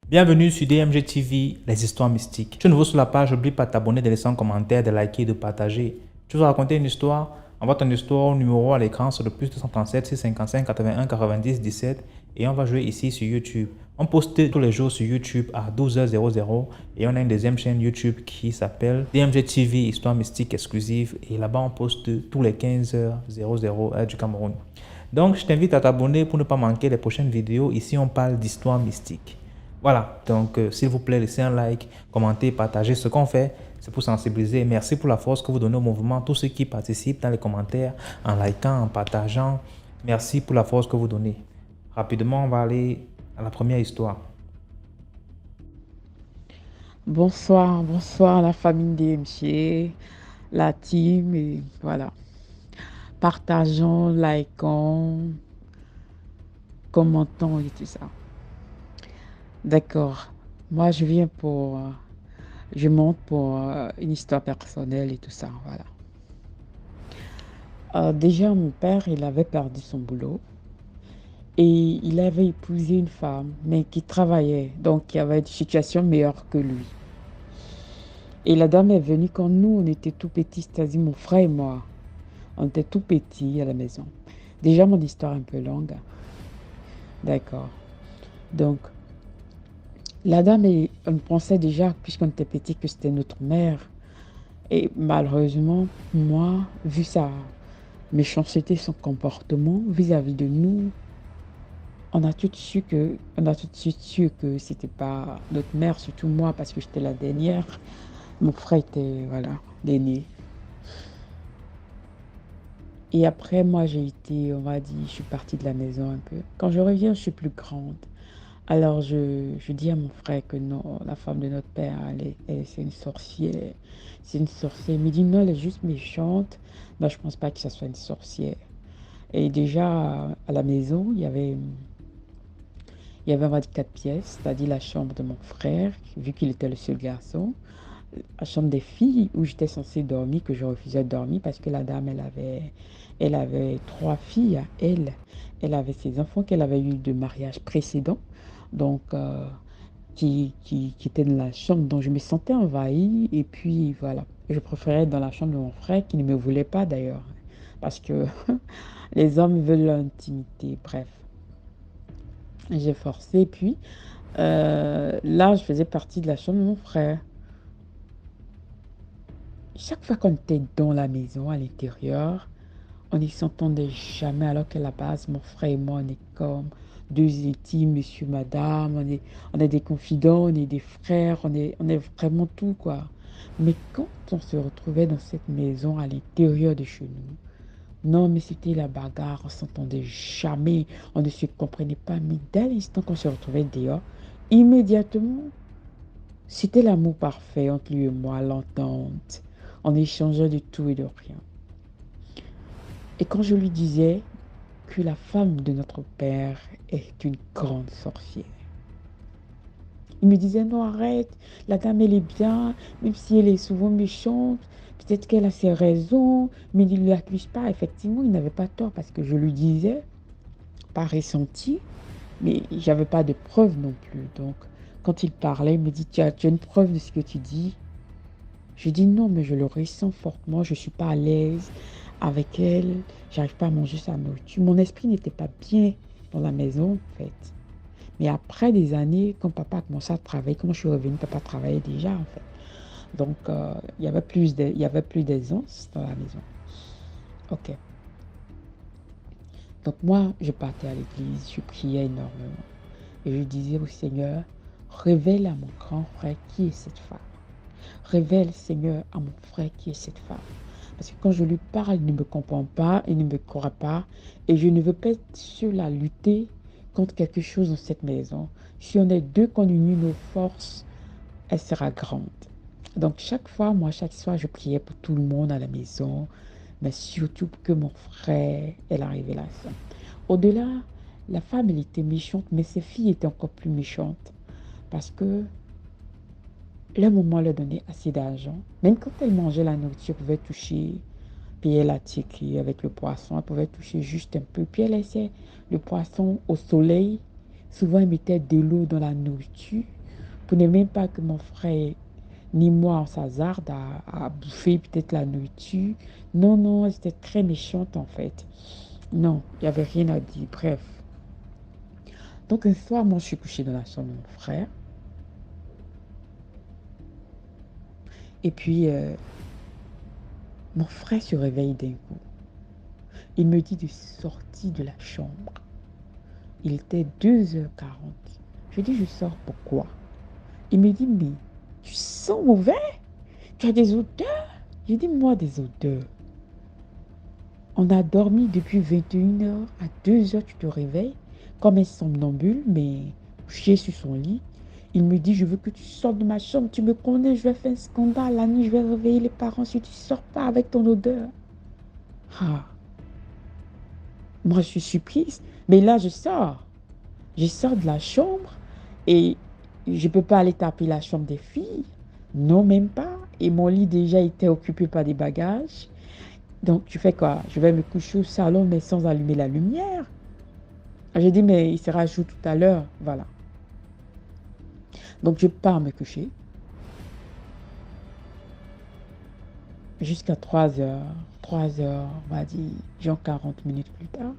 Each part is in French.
Bienvenue sur DMG TV, les histoires mystiques. Si tu es nouveau sur la page, n'oublie pas de t'abonner, de laisser un commentaire, de liker et de partager. Tu veux raconter une histoire? Envoie ton histoire au numéro à l'écran sur le plus 237 655 81 90 17 et on va jouer ici sur YouTube. On poste tous les jours sur YouTube à 12h00 et on a une deuxième chaîne YouTube qui s'appelle DMG TV, histoire mystique exclusive, et là-bas on poste tous les 15h00 heure du Cameroun. Donc je t'invite à t'abonner pour ne pas manquer les prochaines vidéos. Ici on parle d'histoire mystique. Voilà, donc s'il vous plaît, laissez un like, commentez, partagez ce qu'on fait. C'est pour sensibiliser. Merci pour la force que vous donnez au mouvement. Tous ceux qui participent dans les commentaires, en likant, en partageant. Merci pour la force que vous donnez. Rapidement, on va aller à la première histoire. Bonsoir, bonsoir la famille DMG, la team, et voilà. Partageons, likons, commentons et tout ça. D'accord. Moi, je monte pour une histoire personnelle et tout ça, voilà. Déjà, mon père, il avait perdu son boulot et il avait épousé une femme, mais qui travaillait, donc qui avait une situation meilleure que lui. Et la dame est venue quand nous, on était tout petits, c'est-à-dire mon frère et moi. On était tout petits à la maison. Déjà, mon histoire est un peu longue. D'accord. Donc, la dame, on pensait déjà, puisqu'on était petits, que c'était notre mère. Et malheureusement, moi, vu sa méchanceté, son comportement vis-à-vis de nous, on a tout de suite su que c'était pas notre mère, surtout moi, parce que j'étais la dernière. Mon frère était, voilà, l'aîné. Et après, moi, j'ai été, on va dire, je suis partie de la maison un peu. Quand je reviens, je suis plus grande. Alors, je dis à mon frère que non, la femme de notre père, c'est une sorcière. C'est une sorcière. Il me dit non, elle est juste méchante. Moi, je pense pas que ça soit une sorcière. Et déjà, à la maison, il y avait, on va dire, 4 pièces, c'est-à-dire la chambre de mon frère, vu qu'il était le seul garçon, la chambre des filles où j'étais censée dormir, que je refusais de dormir parce que la dame, elle avait 3 filles à elle. Elle avait ses enfants qu'elle avait eu de mariage précédent, donc qui étaient dans la chambre. Donc je me sentais envahie et puis voilà. Je préférais être dans la chambre de mon frère qui ne me voulait pas d'ailleurs, parce que les hommes veulent l'intimité. Bref, j'ai forcé. Puis là, je faisais partie de la chambre de mon frère. Chaque fois qu'on était dans la maison, à l'intérieur, on ne s'entendait jamais, alors qu'à la base, mon frère et moi, on est comme deux intimes, monsieur, madame, on est des confidents, on est des frères, on est vraiment tout, quoi. Mais quand on se retrouvait dans cette maison à l'intérieur de chez nous, non, mais c'était la bagarre, on s'entendait jamais, on ne se comprenait pas. Mais dès l'instant qu'on se retrouvait dehors, immédiatement, c'était l'amour parfait entre lui et moi, l'entente. On échangeait de tout et de rien. Et quand je lui disais que la femme de notre père est une grande sorcière, il me disait non, arrête, la dame elle est bien, même si elle est souvent méchante, peut-être qu'elle a ses raisons, mais il ne l'accuse pas. Effectivement, il n'avait pas tort parce que je lui disais, pas ressenti, mais j'avais pas de preuve non plus. Donc, quand il parlait, il me dit, tu as une preuve de ce que tu dis? Je dis non, mais je le ressens fortement, je ne suis pas à l'aise avec elle, j'arrive pas à manger sa nourriture. Mon esprit n'était pas bien dans la maison, en fait. Mais après des années, quand papa a commencé à travailler, quand je suis revenue, papa travaillait déjà, en fait. Donc, il y avait plus d'aisance dans la maison. Ok. Donc, moi, je partais à l'église, je priais énormément. Et je disais au Seigneur, révèle à mon grand frère qui est cette femme. Révèle, Seigneur, à mon frère qui est cette femme. Parce que quand je lui parle, il ne me comprend pas, il ne me croit pas. Et je ne veux pas être seule à lutter contre quelque chose dans cette maison. Si on est deux, qu'on unit nos forces, elle sera grande. Donc chaque fois, moi, chaque soir, je priais pour tout le monde à la maison, mais surtout que mon frère ait la révélation. Au-delà, la femme, elle était méchante, mais ses filles étaient encore plus méchantes. Parce que le moment leur donnait assez d'argent. Même quand elle mangeait la nourriture, elle pouvait toucher Puis elle a tiqué avec le poisson. Elle pouvait toucher juste un peu. Puis elle laissait le poisson au soleil. Souvent, elle mettait de l'eau dans la nourriture pour ne même pas que mon frère ni moi on s'hasarde à bouffer peut-être la nourriture. Non, non, elle était très méchante en fait. Non, il n'y avait rien à dire. Bref. Donc un soir, moi, je suis couchée dans la chambre de mon frère. Et puis, mon frère se réveille d'un coup. Il me dit de sortir de la chambre. Il était 2h40. Je dis, je sors pourquoi? Il me dit, mais tu sens mauvais? Tu as des odeurs? J'ai dit, moi, des odeurs. On a dormi depuis 21h à 2h, tu te réveilles comme un somnambule, mais couché sur son lit. Il me dit, je veux que tu sortes de ma chambre, tu me connais, je vais faire un scandale. La nuit, je vais réveiller les parents si tu ne sors pas avec ton odeur. Ah, moi, je suis surprise. Mais là, je sors. Je sors de la chambre et je ne peux pas aller taper la chambre des filles. Non, même pas. Et mon lit déjà était occupé par des bagages. Donc, tu fais quoi? Je vais me coucher au salon, mais sans allumer la lumière. J'ai dit, mais il sera jour tout à l'heure. Voilà. Donc, je pars me coucher jusqu'à 3h. 3h, on va dire, genre 40 minutes plus tard.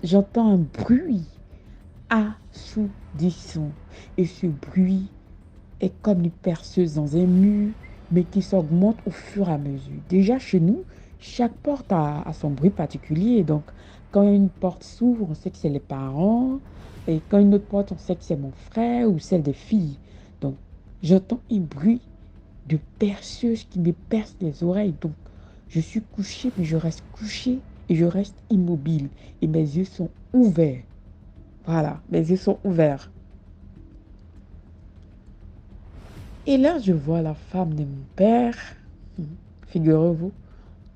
J'entends un bruit assourdissant. Et ce bruit est comme une perceuse dans un mur, mais qui s'augmente au fur et à mesure. Déjà, chez nous, chaque porte a son bruit particulier. Donc, quand une porte s'ouvre, on sait que c'est les parents. Et quand une autre porte, on sait que c'est mon frère ou celle des filles. Donc, j'entends un bruit de perceuse qui me perce les oreilles. Donc, je suis couchée, mais je reste couchée et je reste immobile. Et mes yeux sont ouverts. Voilà, mes yeux sont ouverts. Et là, je vois la femme de mon père, figurez-vous,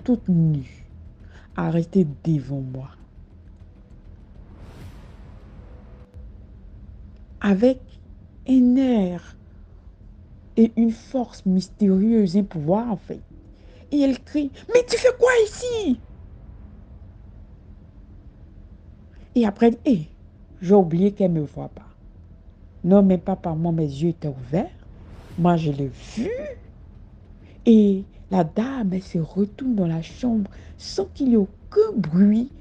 toute nue, arrêtée devant moi, avec un air et une force mystérieuse, un pouvoir en fait. Et elle crie, mais tu fais quoi ici? Et après, elle dit, hé, j'ai oublié qu'elle ne me voit pas. Non, mais pas par moi, mes yeux étaient ouverts. Moi, je l'ai vue. Et la dame, elle se retourne dans la chambre sans qu'il y ait aucun bruit,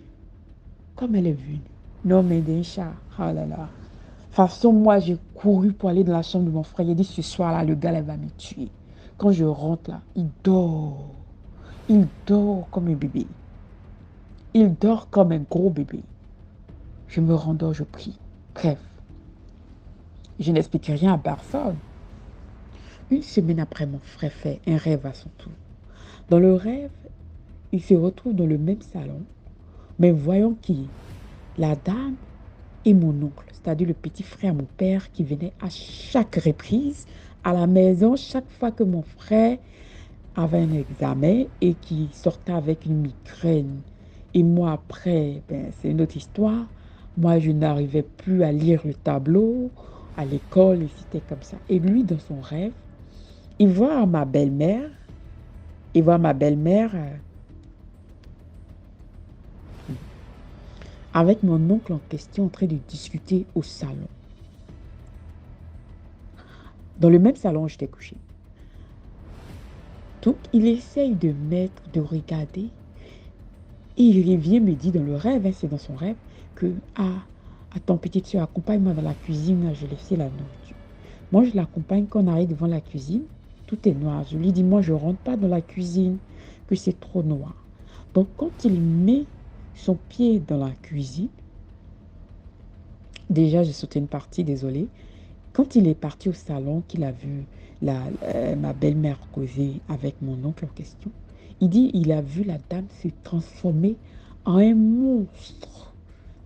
comme elle est venue. Non, mais des chats, oh là là. De toute façon, moi, j'ai couru pour aller dans la chambre de mon frère. Il a dit, ce soir-là, le gars, il va me tuer. Quand je rentre là, il dort. Il dort comme un bébé. Il dort comme un gros bébé. Je me rendors, je prie. Bref, je n'explique rien à personne. Une semaine après, mon frère fait un rêve à son tour. Dans le rêve, il se retrouve dans le même salon, mais voyons qui? La dame et mon oncle, c'est-à-dire le petit frère, mon père, qui venait à chaque reprise à la maison, chaque fois que mon frère avait un examen et qui sortait avec une migraine. Et moi, après, ben, c'est une autre histoire. Moi, je n'arrivais plus à lire le tableau à l'école et c'était comme ça. Et lui, dans son rêve, il voit ma belle-mère, il voit ma belle-mère avec mon oncle en question en train de discuter au salon. Dans le même salon où j'étais couchée. Donc, il essaye de mettre, de regarder. Et il revient me dit dans le rêve, hein, c'est dans son rêve, que, attends, petite soeur, accompagne-moi dans la cuisine, là, je laissé la nourriture. Moi, je l'accompagne quand on arrive devant la cuisine, tout est noir. Je lui dis, moi, je ne rentre pas dans la cuisine, que c'est trop noir. Donc, quand il met son pied dans la cuisine, déjà, j'ai sauté une partie, désolée. Quand il est parti au salon, qu'il a vu ma belle-mère causer avec mon oncle en question, il dit il a vu la dame se transformer en un monstre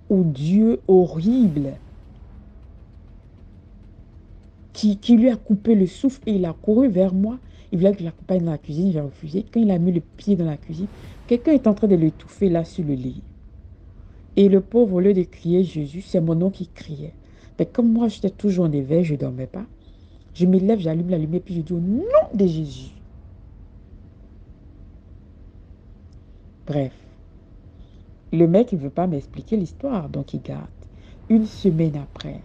odieux, horrible, qui lui a coupé le souffle et il a couru vers moi. Il voulait que je l'accompagne dans la cuisine, j'ai refusé. Quand il a mis le pied dans la cuisine, quelqu'un est en train de l'étouffer là sur le lit. Et le pauvre, au lieu de crier Jésus, c'est mon oncle qui criait. Mais comme moi, j'étais toujours en éveil, je ne dormais pas. Je me lève, j'allume la lumière, puis je dis au nom de Jésus. Bref, le mec, il ne veut pas m'expliquer l'histoire, donc il garde. Une semaine après,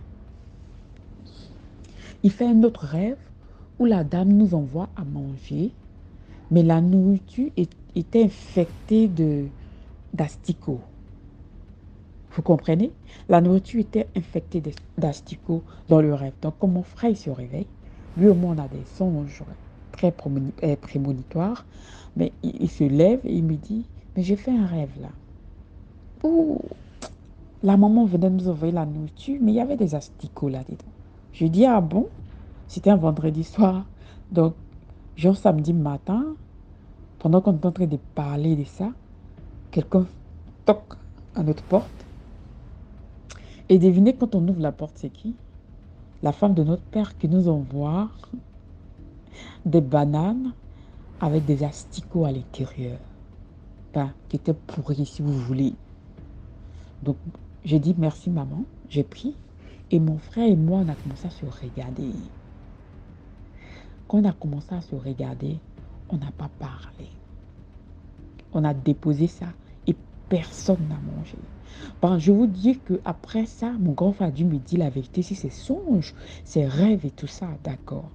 il fait un autre rêve où la dame nous envoie à manger, mais la nourriture était infectée d'asticots. Vous comprenez? La nourriture était infectée d'asticots dans le rêve. Donc, quand mon frère il se réveille, lui au moins on a des songes très prémonitoires, mais il se lève et il me dit, mais j'ai fait un rêve là, où la maman venait nous envoyer la nourriture, mais il y avait des asticots là-dedans. Je dis, ah bon? C'était un vendredi soir. Donc, genre samedi matin, pendant qu'on est en train de parler de ça, quelqu'un toque à notre porte. Et devinez quand on ouvre la porte, c'est qui? La femme de notre père qui nous envoie des bananes avec des asticots à l'intérieur. Enfin, qui étaient pourris si vous voulez. Donc, j'ai dit merci maman, j'ai pris. Et mon frère et moi, on a commencé à se regarder. Quand on a commencé à se regarder, on n'a pas parlé. On a déposé ça et personne n'a mangé. Bon, je vous dis qu'après ça, mon grand frère a dû me dire la vérité, si c'est songe, c'est rêve et tout ça, d'accord.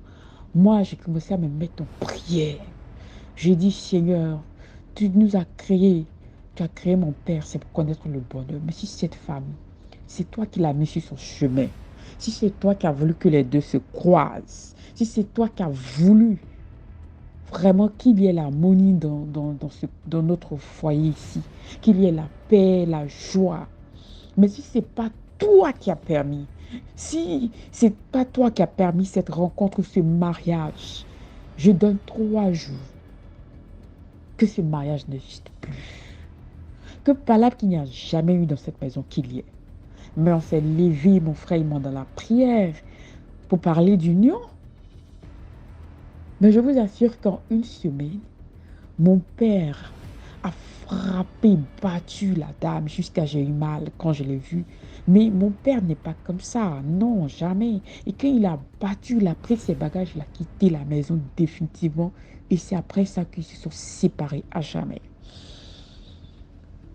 Moi, j'ai commencé à me mettre en prière. J'ai dit, Seigneur, tu nous as créés, tu as créé mon père, c'est pour connaître le bonheur. Mais si cette femme, c'est toi qui l'as mis sur son chemin, si c'est toi qui as voulu que les deux se croisent, si c'est toi qui as voulu vraiment qu'il y ait l'harmonie dans notre foyer ici, qu'il y ait la paix, la joie. Mais si ce n'est pas toi qui as permis, si ce n'est pas toi qui as permis cette rencontre, ce mariage, je donne 3 jours que ce mariage n'existe plus. Que palabre qu'il n'y a jamais eu dans cette maison qu'il y ait. Mais on s'est levé, mon frère, il m'a dans la prière pour parler d'union. Mais je vous assure qu'en une semaine, mon père a frappé, battu la dame jusqu'à j'ai eu mal quand je l'ai vu. Mais mon père n'est pas comme ça, non, jamais. Et quand il a battu, il a pris ses bagages, il a quitté la maison définitivement. Et c'est après ça qu'ils se sont séparés à jamais.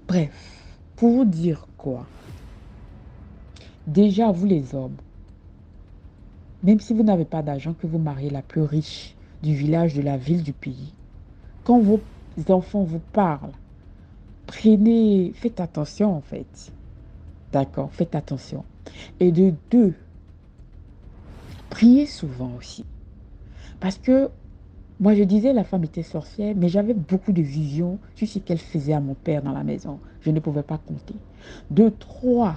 Bref, pour vous dire quoi? Déjà, vous les hommes, même si vous n'avez pas d'argent, que vous mariez la plus riche du village, de la ville, du pays, quand vos enfants vous parlent, faites attention en fait. D'accord, faites attention. Et de deux, priez souvent aussi. Parce que moi je disais la femme était sorcière, mais j'avais beaucoup de visions sur ce qu'elle faisait à mon père dans la maison. Je ne pouvais pas compter. De trois,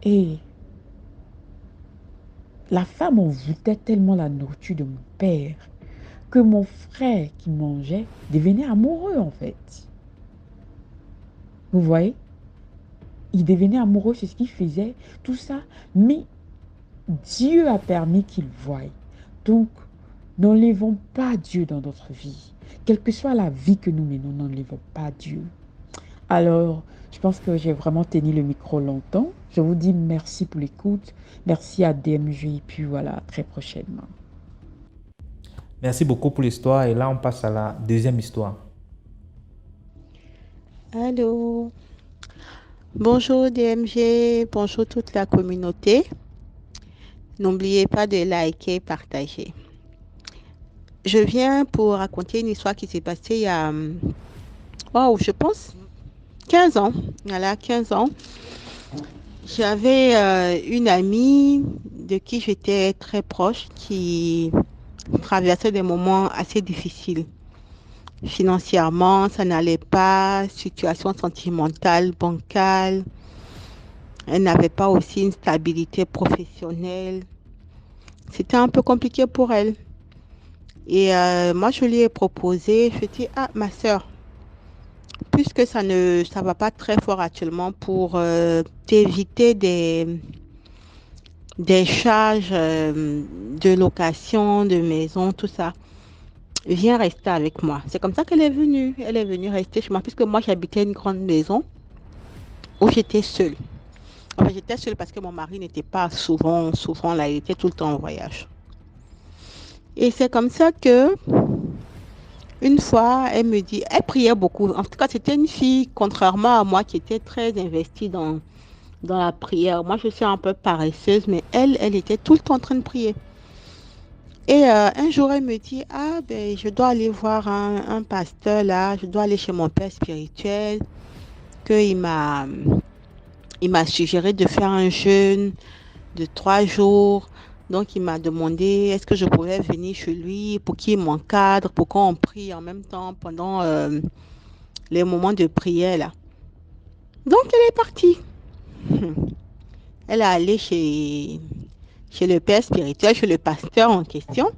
et la femme envoûtait tellement la nourriture de mon père que mon frère qui mangeait devenait amoureux en fait. Vous voyez? Il devenait amoureux, c'est ce qu'il faisait, tout ça. Mais Dieu a permis qu'il voie. Donc, n'enlevons pas Dieu dans notre vie. Quelle que soit la vie que nous menons, n'enlevons pas Dieu. Alors, je pense que j'ai vraiment tenu le micro longtemps. Je vous dis merci pour l'écoute. Merci à DMJ. Et puis voilà, très prochainement. Merci beaucoup pour l'histoire. Et là, on passe à la deuxième histoire. Allô, bonjour DMG, bonjour toute la communauté. N'oubliez pas de liker, partager. Je viens pour raconter une histoire qui s'est passée il y a, je pense, 15 ans. Voilà, 15 ans. J'avais une amie de qui j'étais très proche qui traversait des moments assez difficiles. Financièrement, ça n'allait pas, situation sentimentale, bancale. Elle n'avait pas aussi une stabilité professionnelle. C'était un peu compliqué pour elle. Et moi, je lui ai proposé, je lui ai dit, ah, ma sœur, puisque ça va pas très fort actuellement pour t'éviter des charges de location, de maison, tout ça, viens rester avec moi. C'est comme ça qu'elle est venue. Elle est venue rester chez moi, puisque moi, j'habitais une grande maison où j'étais seule. Enfin, j'étais seule parce que mon mari n'était pas souvent là, il était tout le temps en voyage. Et c'est comme ça que, une fois, elle me dit, elle priait beaucoup. En tout cas, c'était une fille, contrairement à moi, qui était très investie dans la prière. Moi, je suis un peu paresseuse, mais elle était tout le temps en train de prier. Et un jour, elle me dit, ah, ben, je dois aller voir un pasteur là, je dois aller chez mon père spirituel, qu'il m'a suggéré de faire un jeûne de 3 jours. Donc, il m'a demandé est-ce que je pouvais venir chez lui pour qu'il m'encadre, pour qu'on prie en même temps pendant les moments de prière là. Donc, elle est partie. Elle est allée chez le père spirituel, chez le pasteur en question,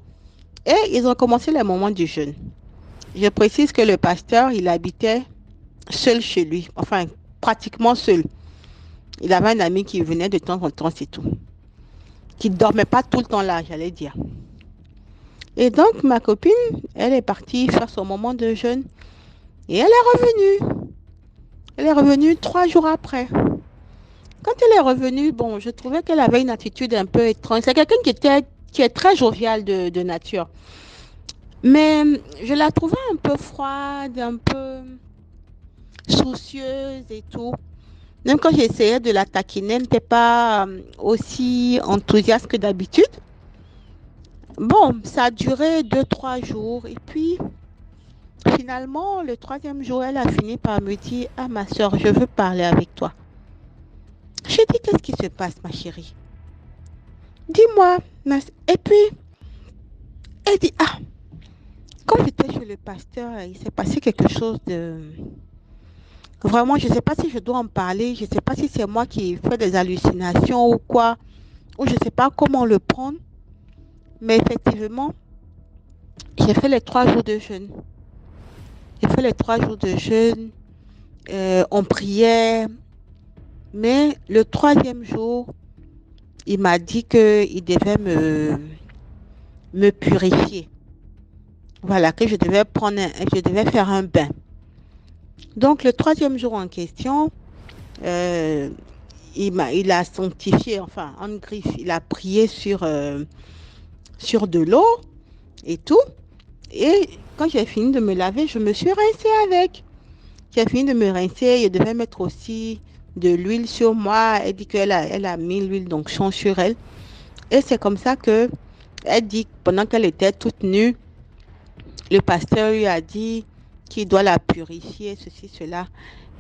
et ils ont commencé les moments du jeûne. Je précise que le pasteur, il habitait seul chez lui, enfin, pratiquement seul. Il avait un ami qui venait de temps en temps, c'est tout. Qui ne dormait pas tout le temps là, j'allais dire. Et donc, ma copine, elle est partie faire son moment de jeûne. Et elle est revenue. Elle est revenue 3 jours après. Quand elle est revenue, bon, je trouvais qu'elle avait une attitude un peu étrange. C'est quelqu'un qui est très jovial de nature. Mais je la trouvais un peu froide, un peu soucieuse et tout. Même quand j'essayais de la taquiner, elle n'était pas aussi enthousiaste que d'habitude. Bon, ça a duré 2, 3 jours. Et puis, finalement, le troisième jour, elle a fini par me dire, ah, ma soeur, je veux parler avec toi. J'ai dit, qu'est-ce qui se passe, ma chérie? Dis-moi. Et puis, elle dit, ah, quand j'étais chez le pasteur, il s'est passé quelque chose de... Vraiment, je ne sais pas si je dois en parler. Je ne sais pas si c'est moi qui fais des hallucinations ou quoi. Ou je ne sais pas comment le prendre. Mais effectivement, j'ai fait les 3 jours de jeûne. J'ai fait les 3 jours de jeûne. On priait. Mais le troisième jour, il m'a dit qu'il devait me purifier. Voilà, que je devais faire un bain. Donc, le troisième jour en question, il a sanctifié, enfin, en griffe, il a prié sur de l'eau et tout. Et quand j'ai fini de me laver, je me suis rincée avec. J'ai fini de me rincer, je devais mettre aussi de l'huile sur moi. Elle dit elle a mis l'huile d'onction sur elle. Et c'est comme ça que elle dit, pendant qu'elle était toute nue, le pasteur lui a dit qu'il doit la purifier, ceci, cela.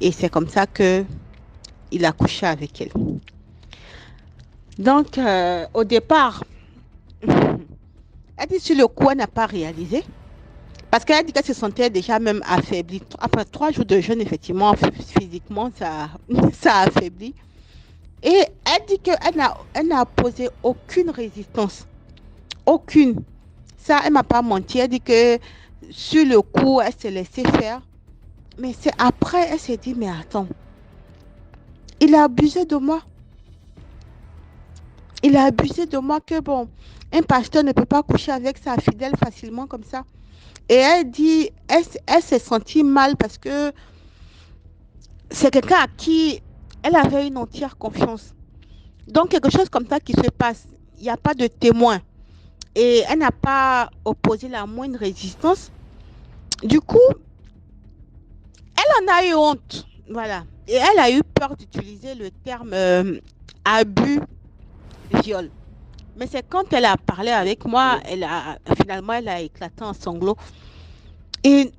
Et c'est comme ça que il a couché avec elle. Donc, au départ, elle dit sur le coup, elle n'a pas réalisé. Parce qu'elle dit qu'elle se sentait déjà même affaiblie. Après 3 jours de jeûne, effectivement, physiquement, ça a affaibli. Et elle dit qu'elle n'a posé aucune résistance. Aucune. Ça, elle ne m'a pas menti. Elle dit que sur le coup, elle s'est laissée faire. Mais c'est après, elle s'est dit, mais attends, il a abusé de moi. Il a abusé de moi que, bon, un pasteur ne peut pas coucher avec sa fidèle facilement comme ça. Et elle dit, elle s'est sentie mal parce que c'est quelqu'un à qui elle avait une entière confiance. Donc, quelque chose comme ça qui se passe, il n'y a pas de témoin. Et elle n'a pas opposé la moindre résistance. Du coup, elle en a eu honte. Voilà. Et elle a eu peur d'utiliser le terme abus, viol. Mais c'est quand elle a parlé avec moi, finalement, elle a éclaté en sanglots. Et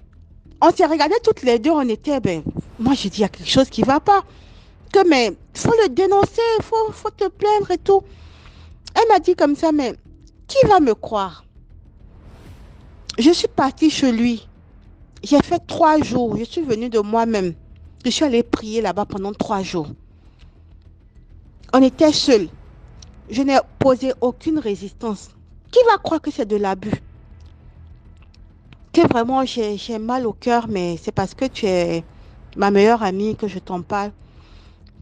on s'est regardé toutes les deux, on était, ben, moi j'ai dit, il y a quelque chose qui ne va pas. Mais il faut le dénoncer, faut te plaindre et tout. Elle m'a dit comme ça, mais qui va me croire? Je suis partie chez lui. J'ai fait 3 jours. Je suis venue de moi-même. Je suis allée prier là-bas pendant 3 jours. On était seuls. Je n'ai posé aucune résistance. Qui va croire que c'est de l'abus? Que vraiment j'ai mal au cœur, mais c'est parce que tu es ma meilleure amie que je t'en parle.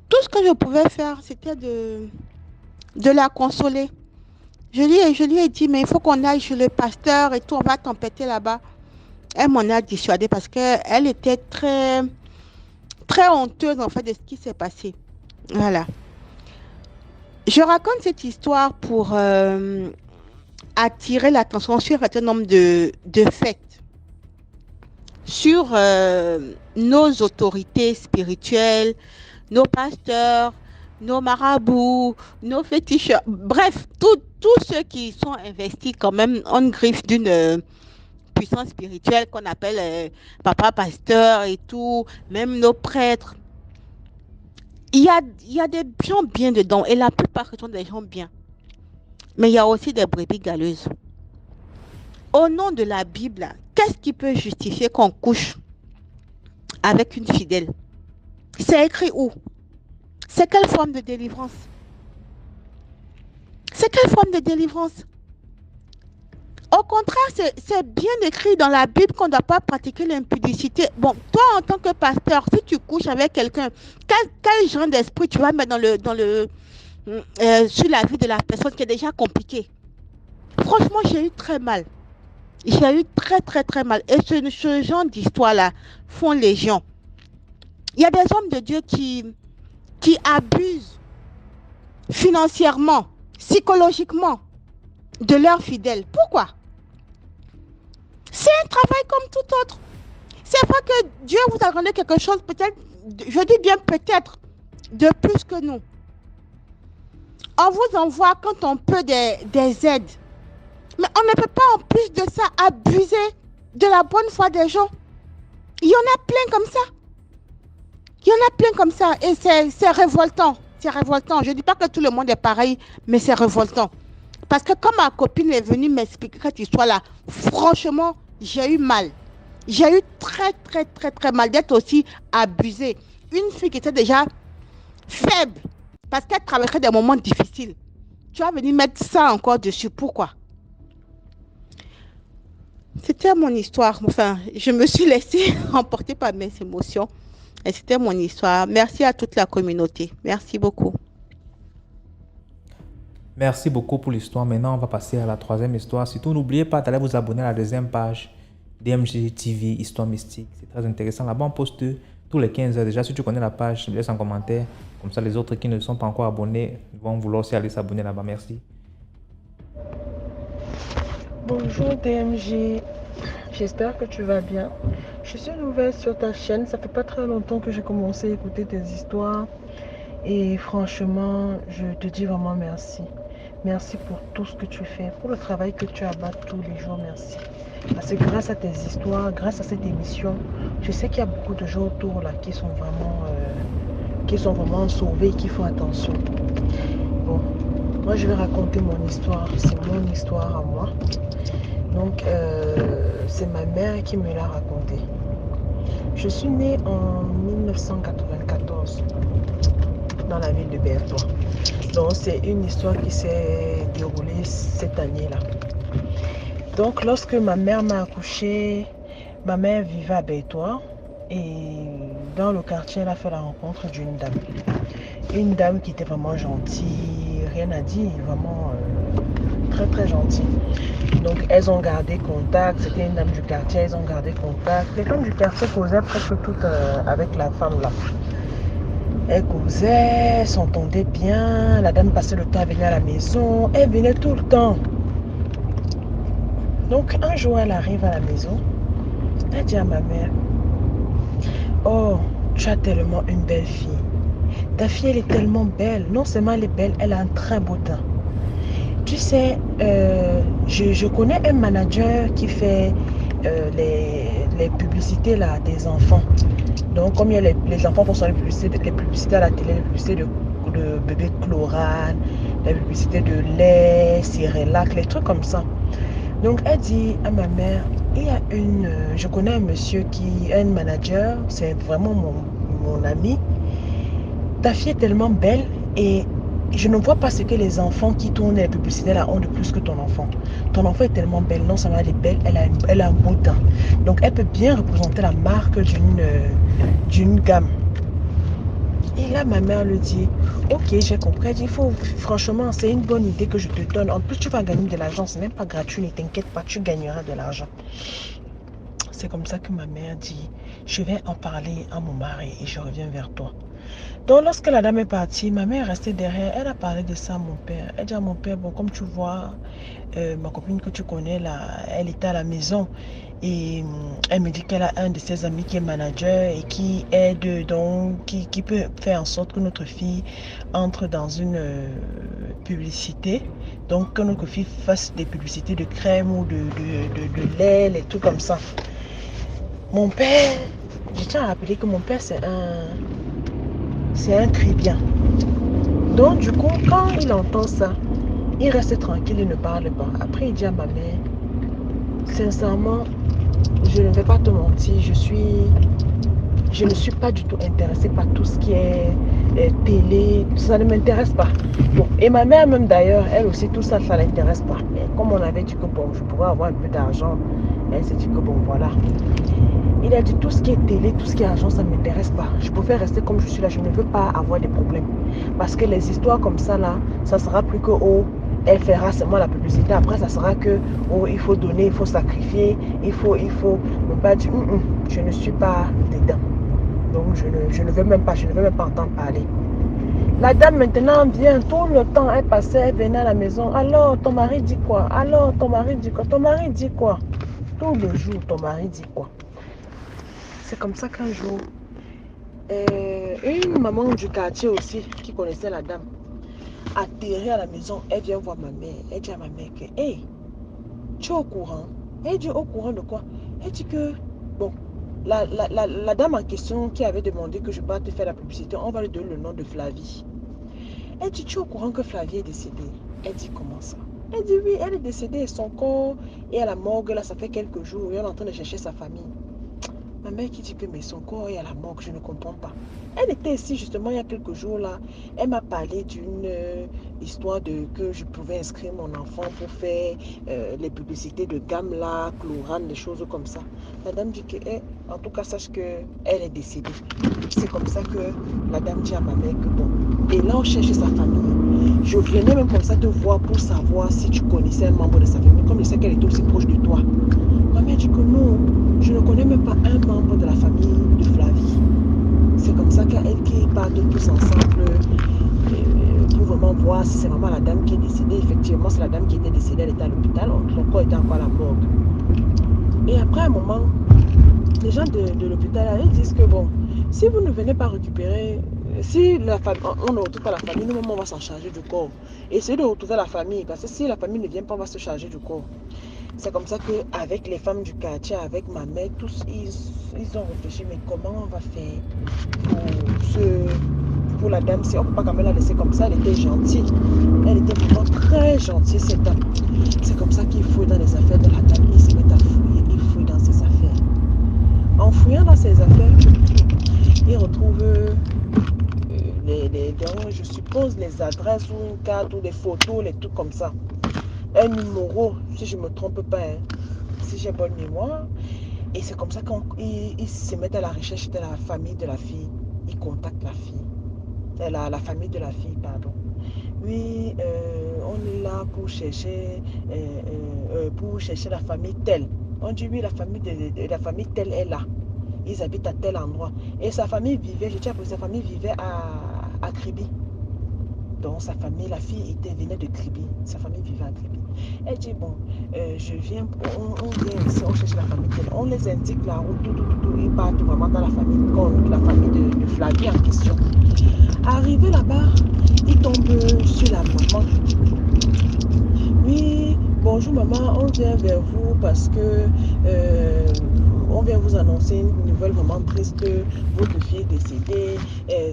Tout ce que je pouvais faire, c'était de la consoler. Je lui ai dit, mais il faut qu'on aille chez le pasteur et tout, on va tempêter là-bas. Elle m'en a dissuadée parce qu'elle était très, très honteuse en fait de ce qui s'est passé. Voilà. Je raconte cette histoire pour attirer l'attention sur un certain nombre de faits, sur nos autorités spirituelles, nos pasteurs, nos marabouts, nos féticheurs, bref, tous ceux qui sont investis quand même en griffe d'une puissance spirituelle qu'on appelle papa pasteur et tout, même nos prêtres. Il y a des gens bien dedans et la plupart sont des gens bien. Mais il y a aussi des brebis galeuses. Au nom de la Bible, qu'est-ce qui peut justifier qu'on couche avec une fidèle? C'est écrit où? C'est quelle forme de délivrance? C'est quelle forme de délivrance? Au contraire, c'est bien écrit dans la Bible qu'on ne doit pas pratiquer l'impudicité. Bon, toi, en tant que pasteur, si tu couches avec quelqu'un, quel genre d'esprit tu vas mettre sur la vie de la personne qui est déjà compliquée? Franchement, j'ai eu très mal. J'ai eu très, très, très mal. Et ce genre d'histoire-là font légion. Il y a des hommes de Dieu qui abusent financièrement, psychologiquement de leurs fidèles. Pourquoi? C'est un travail comme tout autre. C'est vrai que Dieu vous a donné quelque chose, peut-être, je dis bien peut-être, de plus que nous. On vous envoie quand on peut des aides. Mais on ne peut pas en plus de ça abuser de la bonne foi des gens. Il y en a plein comme ça. Il y en a plein comme ça et c'est révoltant. C'est révoltant. Je ne dis pas que tout le monde est pareil, mais c'est révoltant. Parce que quand ma copine est venue m'expliquer cette histoire-là, franchement, j'ai eu mal. J'ai eu très, très, très, très mal d'être aussi abusée. Une fille qui était déjà faible parce qu'elle traversait des moments difficiles. Tu vas venir mettre ça encore dessus. Pourquoi? C'était mon histoire. Enfin, je me suis laissée emporter par mes émotions. Et c'était mon histoire. Merci à toute la communauté. Merci beaucoup. Merci beaucoup pour l'histoire. Maintenant, on va passer à la troisième histoire. Surtout, n'oubliez pas d'aller vous abonner à la deuxième page DMG TV Histoire Mystique. C'est très intéressant. Là-bas, on poste tous les 15 heures. Déjà, si tu connais la page, laisse un commentaire. Comme ça, les autres qui ne sont pas encore abonnés vont vouloir aussi aller s'abonner là-bas. Merci. Bonjour DMG, j'espère que tu vas bien. Je suis nouvelle sur ta chaîne, ça fait pas très longtemps que j'ai commencé à écouter tes histoires et franchement, je te dis vraiment merci. Merci pour tout ce que tu fais, pour le travail que tu abattes tous les jours, merci. Parce que grâce à tes histoires, grâce à cette émission, je sais qu'il y a beaucoup de gens autour là qui sont vraiment sauvés et qui font attention. Bon, moi je vais raconter mon histoire, c'est mon histoire à moi. Donc, c'est ma mère qui me l'a raconté. Je suis née en 1994 dans la ville de Bertois. Donc, c'est une histoire qui s'est déroulée cette année-là. Donc, lorsque ma mère m'a accouchée, ma mère vivait à Bertois et dans le quartier, elle a fait la rencontre d'une dame. Une dame qui était vraiment gentille, rien à dire, vraiment très très gentille. Donc elles ont gardé contact, c'était une dame du quartier, elles ont gardé contact. Les femmes du quartier causaient presque toutes avec la femme là. Elles causaient, elles s'entendaient bien, la dame passait le temps à venir à la maison, elle venait tout le temps. Donc un jour elle arrive à la maison, elle dit à ma mère, oh, tu as tellement une belle fille. Ta fille elle est tellement belle, non seulement elle est belle, elle a un très beau teint. Tu sais, je connais un manager qui fait les publicités là, des enfants. Donc, comme il y a les enfants font les publicités à la télé, les publicités de bébé Chlorane, les publicités de lait, Cérélac, les trucs comme ça. Donc, elle dit à ma mère, je connais un monsieur qui est un manager, c'est vraiment mon ami. Ta fille est tellement belle et je ne vois pas ce que les enfants qui tournent les publicités là ont de plus que ton enfant. Ton enfant est tellement belle, non seulement elle est belle, elle a un beau teint. Donc elle peut bien représenter la marque d'une gamme. Et là ma mère lui dit, ok j'ai compris, elle dit, franchement c'est une bonne idée que je te donne. En plus tu vas gagner de l'argent, c'est même pas gratuit, ne t'inquiète pas, tu gagneras de l'argent. C'est comme ça que ma mère dit, je vais en parler à mon mari et je reviens vers toi. Donc, lorsque la dame est partie, ma mère est restée derrière. Elle a parlé de ça à mon père. Elle dit à mon père, bon, comme tu vois, ma copine que tu connais là, elle était à la maison. Et elle me dit qu'elle a un de ses amis qui est manager et qui aide, donc, qui peut faire en sorte que notre fille entre dans une publicité. Donc, que notre fille fasse des publicités de crème ou de lait, et tout comme ça. Mon père, je tiens à rappeler que mon père, c'est un Caribien. Donc, du coup, quand il entend ça, il reste tranquille, il ne parle pas. Après, il dit à ma mère, sincèrement, je ne vais pas te mentir, je ne suis pas du tout intéressée par tout ce qui est télé, ça ne m'intéresse pas. Bon, et ma mère même d'ailleurs, elle aussi, tout ça, ça ne l'intéresse pas. Mais comme on avait dit que bon, je pourrais avoir un peu d'argent, elle s'est dit que bon, voilà. Il a dit tout ce qui est télé, tout ce qui est argent, ça ne m'intéresse pas. Je préfère rester comme je suis là, je ne veux pas avoir des problèmes. Parce que les histoires comme ça là, ça sera plus que elle fera seulement la publicité. Après, ça sera que il faut donner, il faut sacrifier, il faut. Mon père dit, je ne suis pas dedans. Donc je ne veux même pas entendre parler. La dame maintenant vient tout le temps, elle passait, elle venait à la maison. Alors, ton mari dit quoi? Alors, ton mari dit quoi? Ton mari dit quoi? Tout le jour, ton mari dit quoi? C'est comme ça qu'un jour, une maman du quartier aussi, qui connaissait la dame, atterrit à la maison, elle vient voir ma mère. Elle dit à ma mère que, hey, tu es au courant? Elle dit, au courant de quoi? Elle dit que, bon, la dame en question qui avait demandé que je parte faire la publicité, on va lui donner le nom de Flavie. Elle dit, tu es au courant que Flavie est décédée? Elle dit, comment ça? Elle dit, oui, elle est décédée et son corps est à la morgue, là, ça fait quelques jours, et on est en train de chercher sa famille. Ma mère qui dit que mais son corps est à la morgue, je ne comprends pas. Elle était ici justement il y a quelques jours là. Elle m'a parlé d'une histoire que je pouvais inscrire mon enfant pour faire les publicités de gamme là, Chlorane, des choses comme ça. La dame dit que, en tout cas, sache qu'elle est décédée. C'est comme ça que la dame dit à ma mère que bon. Et là, on cherche sa famille. Je venais même comme ça te voir pour savoir si tu connaissais un membre de sa famille, comme je sais qu'elle était aussi proche de toi. Ma mère dit que non, je ne connais même pas un membre de la famille de Flavie. C'est comme ça qu'elle qui partent tous ensemble pour vraiment voir si c'est vraiment la dame qui est décédée. Effectivement, c'est la dame qui était décédée, elle était à l'hôpital, son corps était encore à la morgue. Et après un moment, les gens de l'hôpital, ils disent que bon, si vous ne venez pas récupérer, si la famille, on ne retrouve pas la famille, nous-mêmes on va s'en charger du corps. Essayez de retrouver la famille, parce que si la famille ne vient pas, on va se charger du corps. C'est comme ça qu'avec les femmes du quartier, avec ma mère, tous, ils ont réfléchi, mais comment on va faire pour la dame? Si on ne peut pas quand même la laisser comme ça, elle était gentille. Elle était vraiment très gentille, cette dame. C'est comme ça qu'il fouille dans les affaires de la dame. Ils se mettent à fouiller, ils fouillent dans ses affaires. En fouillant dans ses affaires, ils retrouvent je suppose les adresses ou une carte ou des photos, les trucs comme ça. Un numéro, si je ne me trompe pas, si j'ai bonne mémoire. Et c'est comme ça qu'ils se mettent à la recherche de la famille de la fille. Ils contactent la fille. La famille de la fille, pardon. Oui, on est là pour chercher la famille telle. On dit oui, la famille telle est là. Ils habitent à tel endroit. Et sa famille vivait, je tiens à dire, sa famille vivait à Kribi. Donc sa famille, la fille venait de Kribi. Sa famille vivait à Kribi. Elle dit bon, je viens, on vient ici, on cherche la famille. On les indique la route, tout, ils partent vraiment dans la famille de Flavie en question. Arrivé là-bas, ils tombent sur la maman. Oui, bonjour maman, on vient vers vous parce que on vient vous annoncer une nouvelle vraiment triste, votre fille est décédée,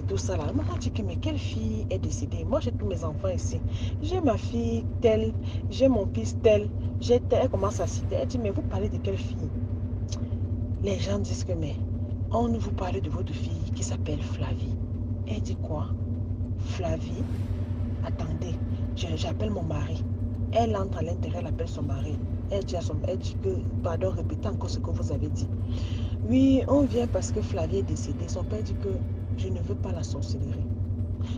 tout ça là. Maman dit que mais quelle fille est décédée? Moi j'ai tous mes enfants ici. J'ai ma fille telle, j'ai mon fils tel, j'ai tel. Elle commence à citer. Elle dit mais vous parlez de quelle fille? Les gens disent que mais on vous parle de votre fille qui s'appelle Flavie. Elle dit quoi? Flavie? Attendez, j'appelle mon mari. Elle entre à l'intérieur, elle appelle son mari. Elle dit que, pardon, répétez encore ce que vous avez dit. Oui, on vient parce que Flavie est décédée. Son père dit que je ne veux pas la sorcellerie.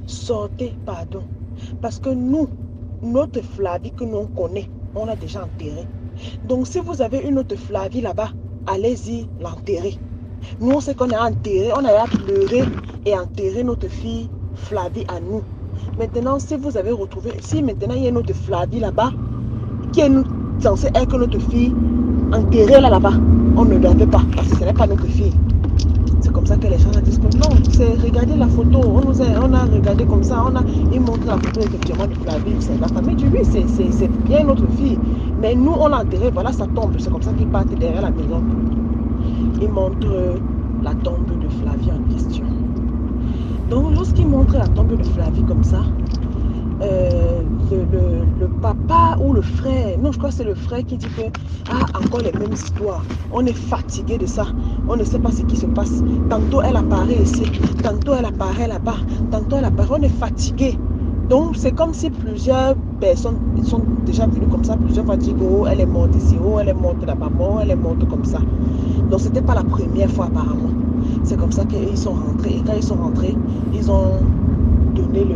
Sortez, pardon. Parce que nous, notre Flavie que nous on connaît, on l'a déjà enterrée. Donc si vous avez une autre Flavie là-bas, allez-y l'enterrer. Nous on sait qu'on a enterré, on a pleurer et enterrer notre fille Flavie à nous. Maintenant, si vous avez retrouvé, si maintenant il y a notre Flavie là-bas, qui est censée être notre fille, enterrée là-bas, on ne l'avait pas, parce que ce n'est pas notre fille. C'est comme ça que les gens disent que non, c'est regarder la photo, on a regardé comme ça, ils montrent la photo effectivement de Flavie, c'est la famille du lui, c'est bien notre fille. Mais nous, on l'a enterrée, voilà sa tombe, c'est comme ça qu'ils partent derrière la maison. Ils montrent la tombe de Flavie en question. Donc, lorsqu'ils montrent la tombe de Flavie comme ça, le papa ou le frère, non, je crois que c'est le frère qui dit que, encore les mêmes histoires. On est fatigué de ça. On ne sait pas ce qui se passe. Tantôt elle apparaît ici, tantôt elle apparaît là-bas, tantôt elle apparaît. On est fatigué. Donc, c'est comme si plusieurs personnes sont déjà venues comme ça. Plusieurs fois dire, oh, elle est morte ici, oh, elle est morte là-bas, oh, elle est morte comme ça. Donc, c'était pas la première fois apparemment. C'est comme ça qu'ils sont rentrés. Et quand ils sont rentrés, ils ont donné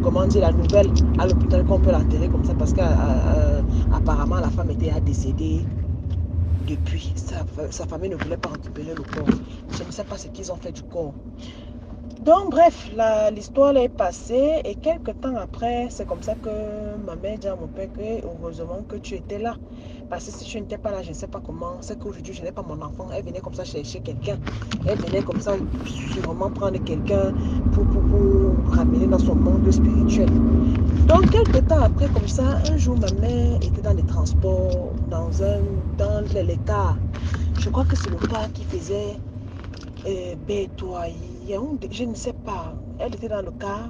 comment dire, la nouvelle à l'hôpital qu'on peut l'enterrer comme ça parce qu'apparemment la femme était décédée depuis. Sa famille ne voulait pas récupérer le corps. Je ne sais pas ce qu'ils ont fait du corps. Donc bref, l'histoire est passée et quelques temps après, c'est comme ça que ma mère dit à mon père que heureusement que tu étais là. Parce que si tu n'étais pas là, je ne sais pas comment. C'est qu'aujourd'hui, je n'ai pas mon enfant. Elle venait comme ça chercher quelqu'un. Elle venait comme ça sûrement prendre quelqu'un pour ramener dans son monde spirituel. Donc quelques temps après, comme ça, un jour, ma mère était dans les transports, dans les cars. Je crois que c'est le car qui faisait Bétois. Je ne sais pas, elle était dans le car.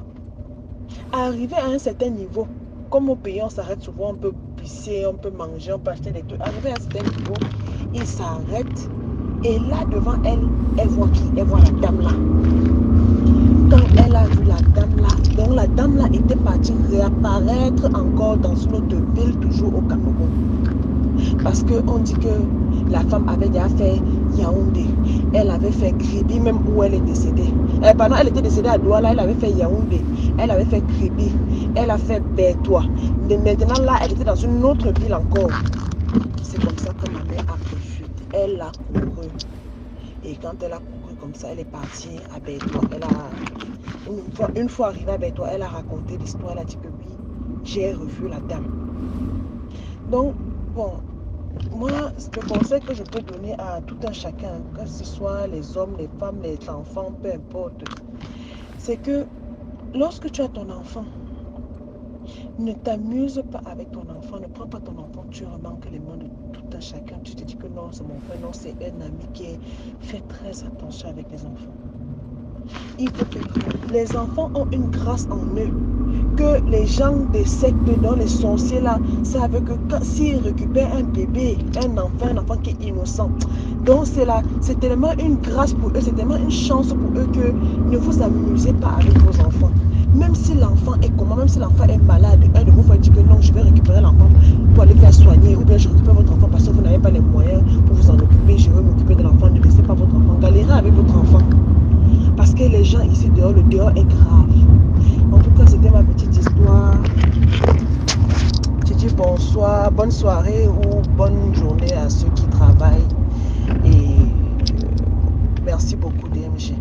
Arrivée à un certain niveau, comme au pays on s'arrête souvent, on peut pisser, on peut manger, on peut acheter des trucs. Arrivée à un certain niveau, il s'arrête et là devant elle, elle voit qui? Elle voit la dame là. Quand elle a vu la dame là, donc la dame là était partie réapparaître encore dans une autre ville, toujours au Cameroun. Parce qu'on dit que la femme avait déjà fait Yaoundé. Elle avait fait Kribi, même où elle est décédée. Pardon, elle était décédée à Douala, elle avait fait Yaoundé. Elle avait fait Kribi. Elle a fait Bétois. Maintenant, là, elle était dans une autre ville encore. C'est comme ça que ma mère a pris. Elle a couru. Et quand elle a couru comme ça, elle est partie à Bétois. Une fois arrivée à Bétois, elle a raconté l'histoire. Elle a dit que oui, j'ai revu la dame. Donc, bon, moi, le conseil que je peux donner à tout un chacun, que ce soit les hommes, les femmes, les enfants, peu importe, c'est que lorsque tu as ton enfant, ne t'amuse pas avec ton enfant, ne prends pas ton enfant, tu remarques les mains de tout un chacun, tu te dis que non, c'est mon frère, non, c'est un ami qui fait très attention avec les enfants. Il faut que les enfants ont une grâce en eux, que les gens des sectes, dans les sorciers là, savent que s'ils récupèrent un bébé, un enfant qui est innocent, donc c'est tellement une grâce pour eux, c'est tellement une chance pour eux que ne vous amusez pas avec vos enfants. Même si l'enfant est comment, même si l'enfant est malade, un de vous va dire que non, je vais récupérer l'enfant pour aller faire soigner, ou bien je récupère votre enfant parce que vous n'avez pas les moyens pour vous en occuper, je vais m'occuper de l'enfant, ne laissez pas votre enfant, galérez avec votre enfant. Parce que les gens ici dehors, le dehors est grave. En tout cas, c'était ma petite histoire. Je dis bonsoir, bonne soirée ou bonne journée à ceux qui travaillent. Et merci beaucoup DMG.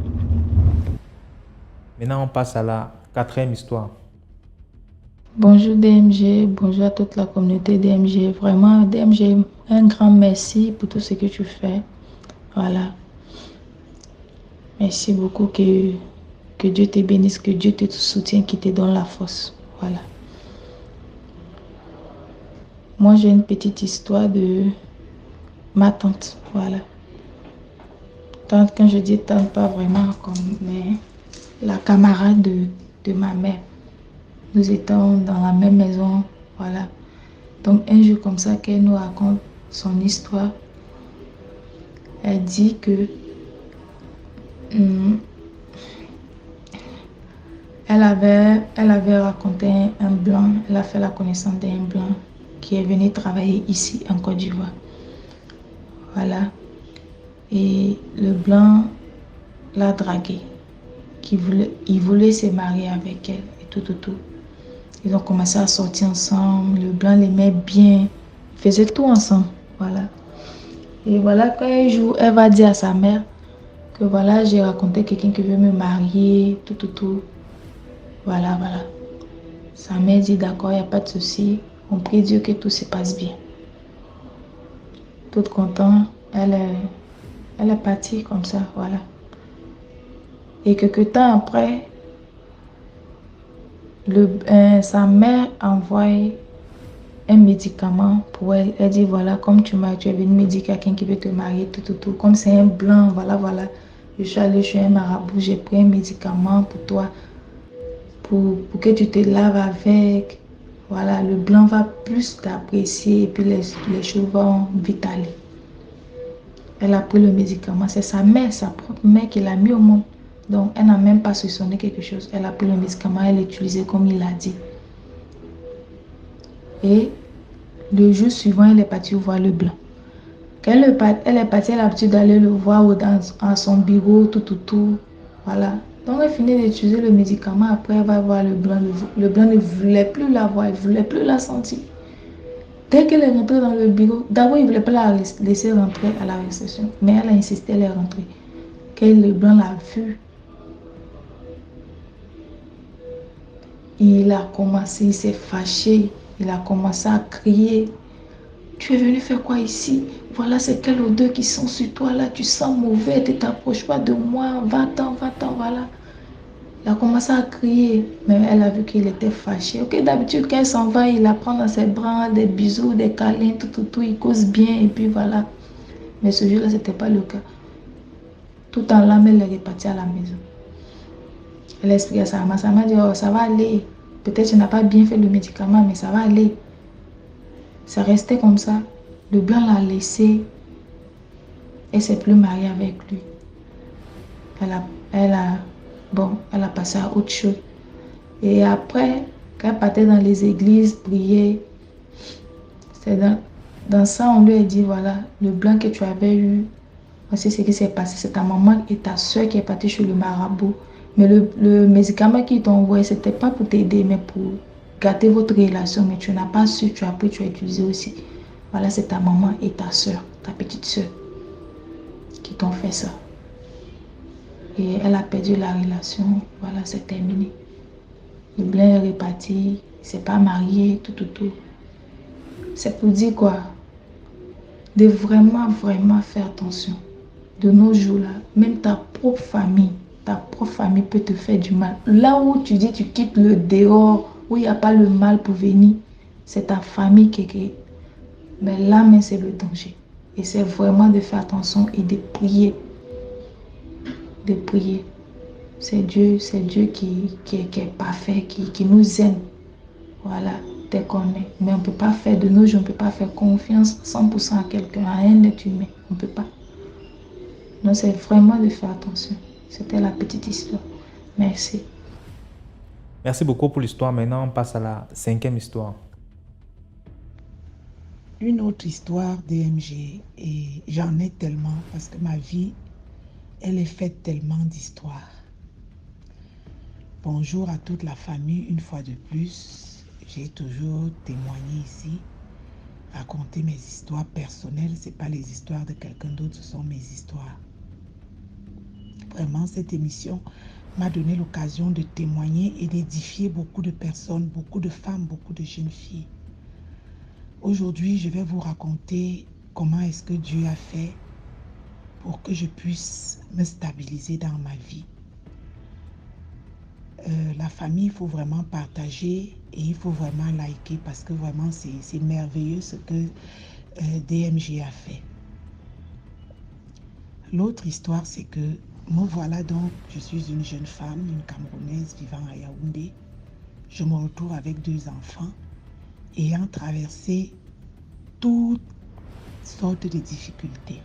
Maintenant, on passe à la 4e histoire. Bonjour DMG, bonjour à toute la communauté DMG. Vraiment, DMG, un grand merci pour tout ce que tu fais. Voilà. Merci beaucoup, que Dieu te bénisse, que Dieu te soutienne, qu'il te donne la force. Voilà. Moi, j'ai une petite histoire de ma tante. Voilà. Tante, quand je dis tante, pas vraiment comme, mais la camarade de ma mère. Nous étions dans la même maison. Voilà. Donc, un jour comme ça, qu'elle nous raconte son histoire. Elle dit que elle avait raconté un blanc, elle a fait la connaissance d'un blanc qui est venu travailler ici en Côte d'Ivoire. Voilà. Et le blanc l'a dragué. Il voulait se marier avec elle et tout. Ils ont commencé à sortir ensemble. Le blanc l'aimait bien. Ils faisaient tout ensemble. Voilà. Et voilà, quand un jour, elle va dire à sa mère Que voilà, j'ai raconté quelqu'un qui veut me marier, tout. Voilà. Sa mère dit d'accord, il n'y a pas de souci. On prie Dieu que tout se passe bien. Toute contente, elle est partie comme ça, voilà. Et quelque temps après, sa mère envoie un médicament pour elle. Elle dit voilà, comme tu es venu me dire quelqu'un qui veut te marier, tout. Comme c'est un blanc, voilà. Je suis allée chez un marabout, j'ai pris un médicament pour toi, pour que tu te laves avec. Voilà, le blanc va plus t'apprécier et puis les choses vont vite aller. Elle a pris le médicament. C'est sa mère, sa propre mère qui l'a mis au monde. Donc, elle n'a même pas soupçonné quelque chose. Elle a pris le médicament, elle l'a utilisé comme il l'a dit. Et le jour suivant, elle est partie voir le blanc. Quand elle est partie, elle a l'habitude d'aller le voir dans son bureau, tout. Voilà. Donc, elle finit d'utiliser le médicament. Après, elle va voir le blanc. Le blanc ne voulait plus la voir, il ne voulait plus la sentir. Dès qu'elle est rentrée dans le bureau, d'abord, il ne voulait pas la laisser rentrer à la réception. Mais elle a insisté, elle est rentrée. Quand le blanc l'a vue, il a commencé, il s'est fâché. Il a commencé à crier. Tu es venu faire quoi ici? Voilà, c'est quelle odeur qui sent sur toi là. Tu sens mauvais, ne t'approches pas de moi. Va-t'en, voilà. Il a commencé à crier, mais elle a vu qu'il était fâché. Ok, d'habitude, quand elle s'en va, il la prend dans ses bras, des bisous, des câlins, tout. Il cause bien, et puis voilà. Mais ce jour-là, ce n'était pas le cas. Tout en larmes, elle est repartie à la maison. Elle a expliqué à sa maman. Sa maman dit, oh, ça va aller. Peut-être que tu n'as pas bien fait le médicament, mais ça va aller. Ça restait comme ça. Le blanc l'a laissé. Elle ne s'est plus mariée avec lui. Elle a passé à autre chose. Et après, quand elle partait dans les églises, prier, c'est dans ça, on lui a dit, voilà, le blanc que tu avais eu, voici ce qui s'est passé. C'est ta maman et ta soeur qui est partie chez le marabout. Mais le médicament qu'ils t'ont envoyé, ce n'était pas pour t'aider, mais pour gâter votre relation. Mais tu n'as pas su, tu as pris, tu as utilisé aussi. Voilà, c'est ta maman et ta soeur, ta petite soeur, qui t'ont fait ça. Et elle a perdu la relation. Voilà, c'est terminé. Le blanc est reparti. Il ne s'est pas marié, tout. C'est pour dire quoi? De vraiment faire attention. De nos jours-là, même ta propre famille peut te faire du mal. Là où tu dis tu quittes le dehors, où il n'y a pas le mal pour venir, c'est ta famille qui est. Mais là, mais c'est le danger. Et c'est vraiment de faire attention et de prier. De prier. C'est Dieu qui est parfait, qui nous aime. Voilà, dès qu'on est. Mais on ne peut pas faire de nos jours, on ne peut pas faire confiance 100% à quelqu'un, à un être humain. On ne peut pas. Donc c'est vraiment de faire attention. C'était la petite histoire. Merci. Merci beaucoup pour l'histoire. Maintenant, on passe à la 5e histoire. Une autre histoire DMG, et j'en ai tellement parce que ma vie, elle est faite tellement d'histoires. Bonjour à toute la famille, une fois de plus. J'ai toujours témoigné ici, raconter mes histoires personnelles. Ce n'est pas les histoires de quelqu'un d'autre, ce sont mes histoires. Vraiment, cette émission m'a donné l'occasion de témoigner et d'édifier beaucoup de personnes, beaucoup de femmes, beaucoup de jeunes filles. Aujourd'hui, je vais vous raconter comment est-ce que Dieu a fait pour que je puisse me stabiliser dans ma vie. La famille, il faut vraiment partager et il faut vraiment liker parce que vraiment, c'est merveilleux ce que DMG a fait. L'autre histoire, c'est que me voilà donc, je suis une jeune femme, une Camerounaise vivant à Yaoundé. Je me retrouve avec 2 enfants, ayant traversé toutes sortes de difficultés.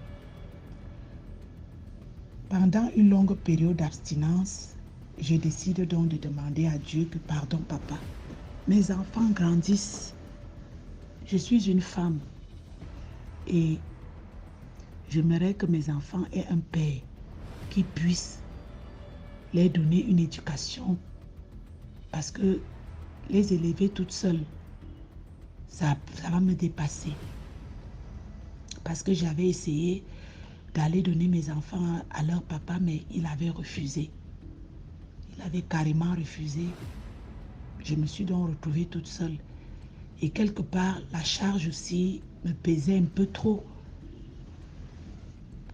Pendant une longue période d'abstinence, je décide donc de demander à Dieu que pardon papa, mes enfants grandissent. Je suis une femme et j'aimerais que mes enfants aient un père qui puisse leur donner une éducation parce que les élever toute seule, ça va me dépasser. Parce que j'avais essayé d'aller donner mes enfants à leur papa, mais il avait refusé. Il avait carrément refusé. Je me suis donc retrouvée toute seule. Et quelque part, la charge aussi me pesait un peu trop.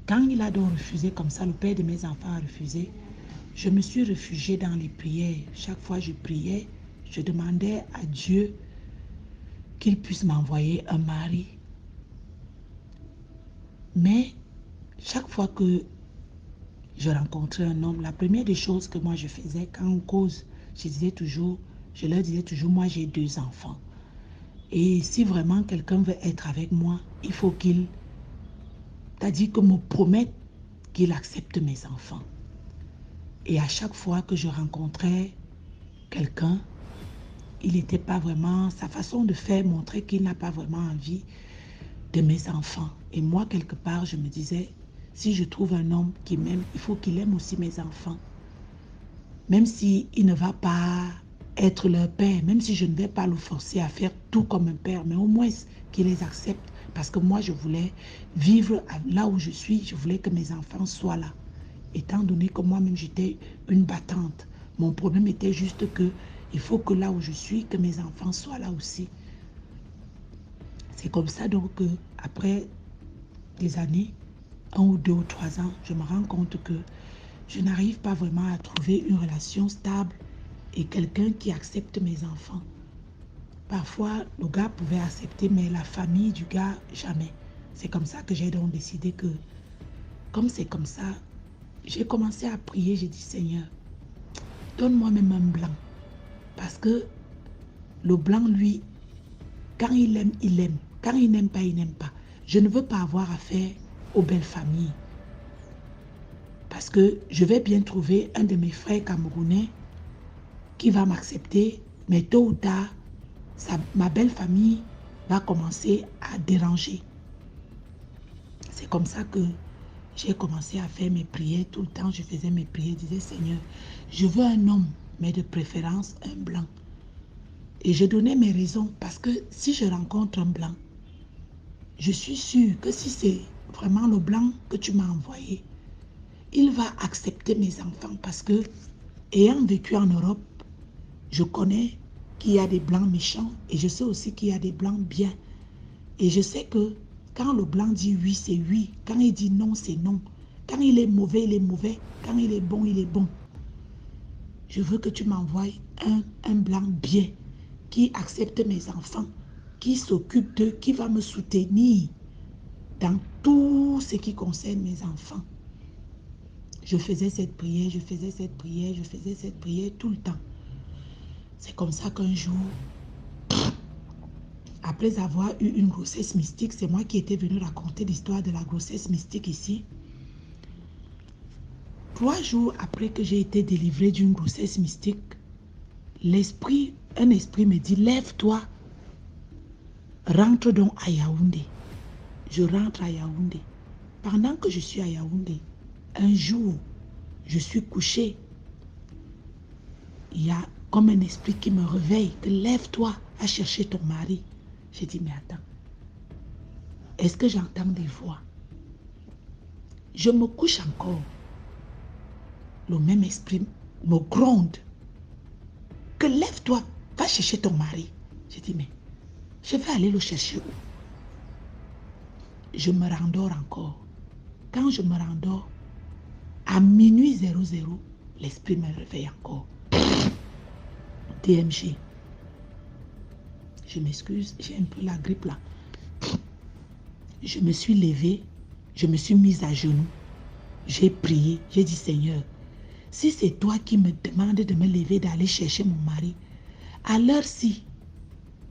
Quand il a donc refusé comme ça, le père de mes enfants a refusé, je me suis réfugiée dans les prières. Chaque fois que je priais, je demandais à Dieu qu'il puisse m'envoyer un mari. Mais chaque fois que je rencontrais un homme, la première des choses que moi je faisais, quand on cause, je leur disais toujours, moi j'ai 2 enfants. Et si vraiment quelqu'un veut être avec moi, il faut qu'il, c'est-à-dire que me promette qu'il accepte mes enfants. Et à chaque fois que je rencontrais quelqu'un, il n'était pas vraiment, sa façon de faire montrait qu'il n'a pas vraiment envie de mes enfants. Et moi, quelque part, je me disais, si je trouve un homme qui m'aime, il faut qu'il aime aussi mes enfants. Même s'il ne va pas être leur père, même si je ne vais pas le forcer à faire tout comme un père, mais au moins qu'il les accepte. Parce que moi, je voulais vivre là où je suis, je voulais que mes enfants soient là. Étant donné que moi-même, j'étais une battante. Mon problème était juste que il faut que là où je suis, que mes enfants soient là aussi. C'est comme ça donc que après des années, 1 ou 2 ou 3 ans, je me rends compte que je n'arrive pas vraiment à trouver une relation stable et quelqu'un qui accepte mes enfants. Parfois, le gars pouvait accepter, mais la famille du gars, jamais. C'est comme ça que j'ai donc décidé que, comme c'est comme ça, j'ai commencé à prier. J'ai dit, Seigneur, donne-moi même un blanc. Parce que le blanc, lui, quand il aime, il aime. Quand il n'aime pas, il n'aime pas. Je ne veux pas avoir affaire aux belles familles. Parce que je vais bien trouver un de mes frères camerounais qui va m'accepter, mais tôt ou tard, ma belle famille va commencer à déranger. C'est comme ça que j'ai commencé à faire mes prières. Tout le temps, je faisais mes prières. Je disais, Seigneur, je veux un homme, mais de préférence un blanc. Et je donnais mes raisons parce que si je rencontre un blanc, je suis sûre que si c'est vraiment le blanc que tu m'as envoyé, il va accepter mes enfants parce que, ayant vécu en Europe, je connais qu'il y a des blancs méchants et je sais aussi qu'il y a des blancs bien. Et je sais que quand le blanc dit oui, c'est oui. Quand il dit non, c'est non. Quand il est mauvais, il est mauvais. Quand il est bon, il est bon. Je veux que tu m'envoies un blanc bien qui accepte mes enfants, qui s'occupe d'eux, qui va me soutenir dans tout ce qui concerne mes enfants. Je faisais cette prière, je faisais cette prière, je faisais cette prière tout le temps. C'est comme ça qu'un jour, après avoir eu une grossesse mystique, c'est moi qui étais venue raconter l'histoire de la grossesse mystique ici. 3 jours après que j'ai été délivrée d'une grossesse mystique, un esprit me dit, lève-toi, rentre donc à Yaoundé. Je rentre à Yaoundé. Pendant que je suis à Yaoundé, un jour, je suis couchée. Il y a comme un esprit qui me réveille, que lève-toi à chercher ton mari. J'ai dit, mais attends, est-ce que j'entends des voix? Je me couche encore. Le même esprit me gronde, que lève-toi, va chercher ton mari. J'ai dit, mais je vais aller le chercher où? Je me rendors encore. Quand je me rendors, à minuit 00, l'esprit me réveille encore. DMG. Je m'excuse, j'ai un peu la grippe là. Je me suis levée, je me suis mise à genoux. J'ai prié, j'ai dit, Seigneur, si c'est toi qui me demandes de me lever, d'aller chercher mon mari, à l'heure-ci,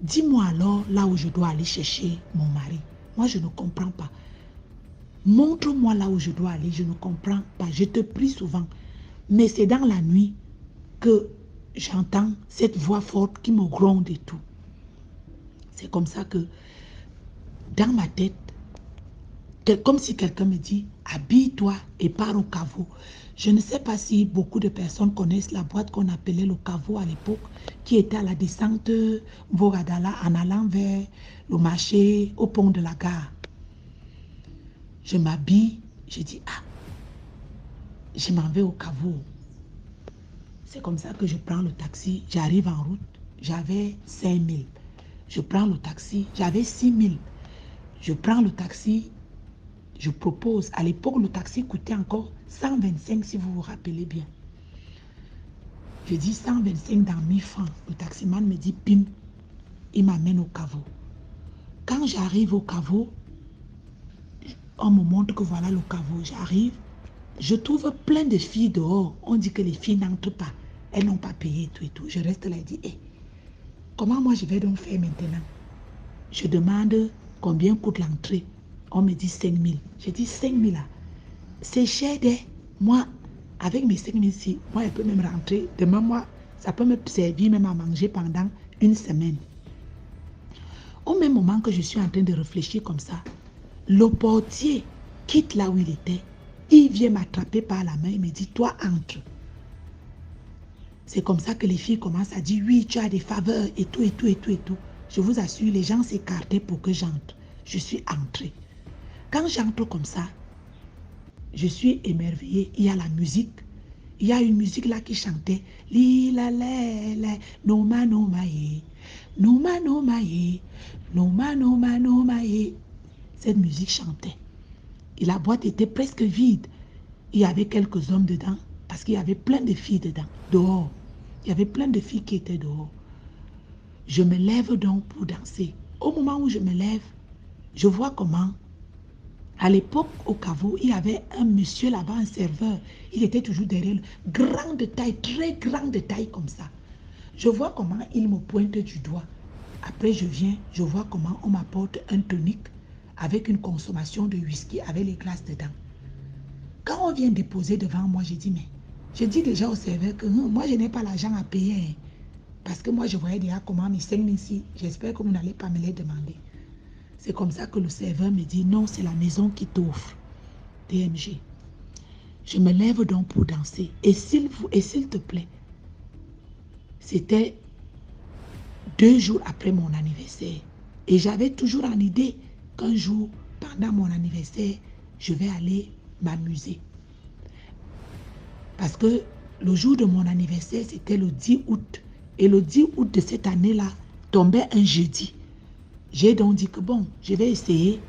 dis-moi alors là où je dois aller chercher mon mari. Moi, je ne comprends pas. Montre-moi là où je dois aller, je ne comprends pas. Je te prie souvent, mais c'est dans la nuit que j'entends cette voix forte qui me gronde et tout. C'est comme ça que, dans ma tête, comme si quelqu'un me dit, habille-toi et pars au caveau. Je ne sais pas si beaucoup de personnes connaissent la boîte qu'on appelait le caveau à l'époque, qui était à la descente Vogadala en allant vers le marché au pont de la gare. Je m'habille, J'ai dit, ah, je m'en vais au caveau. C'est comme ça que je prends le taxi, j'arrive en route, j'avais 5 000. Je prends le taxi, j'avais 6 000. Je prends le taxi, je propose. À l'époque, le taxi coûtait encore 125 si vous vous rappelez bien. Je dis 125 dans 1000 francs. Le taximan me dit, bim, il m'amène au caveau. Quand j'arrive au caveau, on me montre que voilà le caveau. J'arrive, je trouve plein de filles dehors. On dit que les filles n'entrent pas. Elles n'ont pas payé tout et tout. Je reste là et dis, hey, comment moi je vais donc faire maintenant? Je demande combien coûte l'entrée. On me dit 5 000. Je dis 5 000 là. C'est cher de moi, avec mes 5 000 ici, moi je peux même rentrer. Demain, moi, ça peut me servir même à manger pendant une semaine. Au même moment que je suis en train de réfléchir comme ça, le portier quitte là où il était. Il vient m'attraper par la main et me dit, toi entre. C'est comme ça que les filles commencent à dire, oui, tu as des faveurs et tout, et tout, et tout, et tout. Je vous assure, les gens s'écartaient pour que j'entre. Je suis entrée. Quand j'entre comme ça, je suis émerveillée. Il y a la musique. Il y a une musique là qui chantait. Lila lele, noma noma ye, noma noma ye, noma noma noma ye. Cette musique chantait. Et la boîte était presque vide. Il y avait quelques hommes dedans parce qu'il y avait plein de filles dedans, dehors. Il y avait plein de filles qui étaient dehors. Je me lève donc pour danser. Au moment où je me lève, je vois comment, à l'époque, au caveau, il y avait un monsieur là-bas, un serveur. Il était toujours derrière lui, grande taille, très grande taille comme ça. Je vois comment il me pointe du doigt. Après, je viens, je vois comment on m'apporte un tonique avec une consommation de whisky avec les glaces dedans. Quand on vient déposer devant moi, j'ai dit, mais je dis déjà au serveur que moi, je n'ai pas l'argent à payer. Hein, parce que moi, je voyais déjà comment mes 5 000 ici, j'espère que vous n'allez pas me les demander. C'est comme ça que le serveur me dit, non, c'est la maison qui t'offre, DMG. Je me lève donc pour danser. Et s'il te plaît, c'était 2 jours après mon anniversaire. Et j'avais toujours en idée qu'un jour, pendant mon anniversaire, je vais aller m'amuser. Parce que le jour de mon anniversaire, c'était le 10 août. Et le 10 août de cette année-là, tombait un jeudi. J'ai donc dit que bon, je vais essayer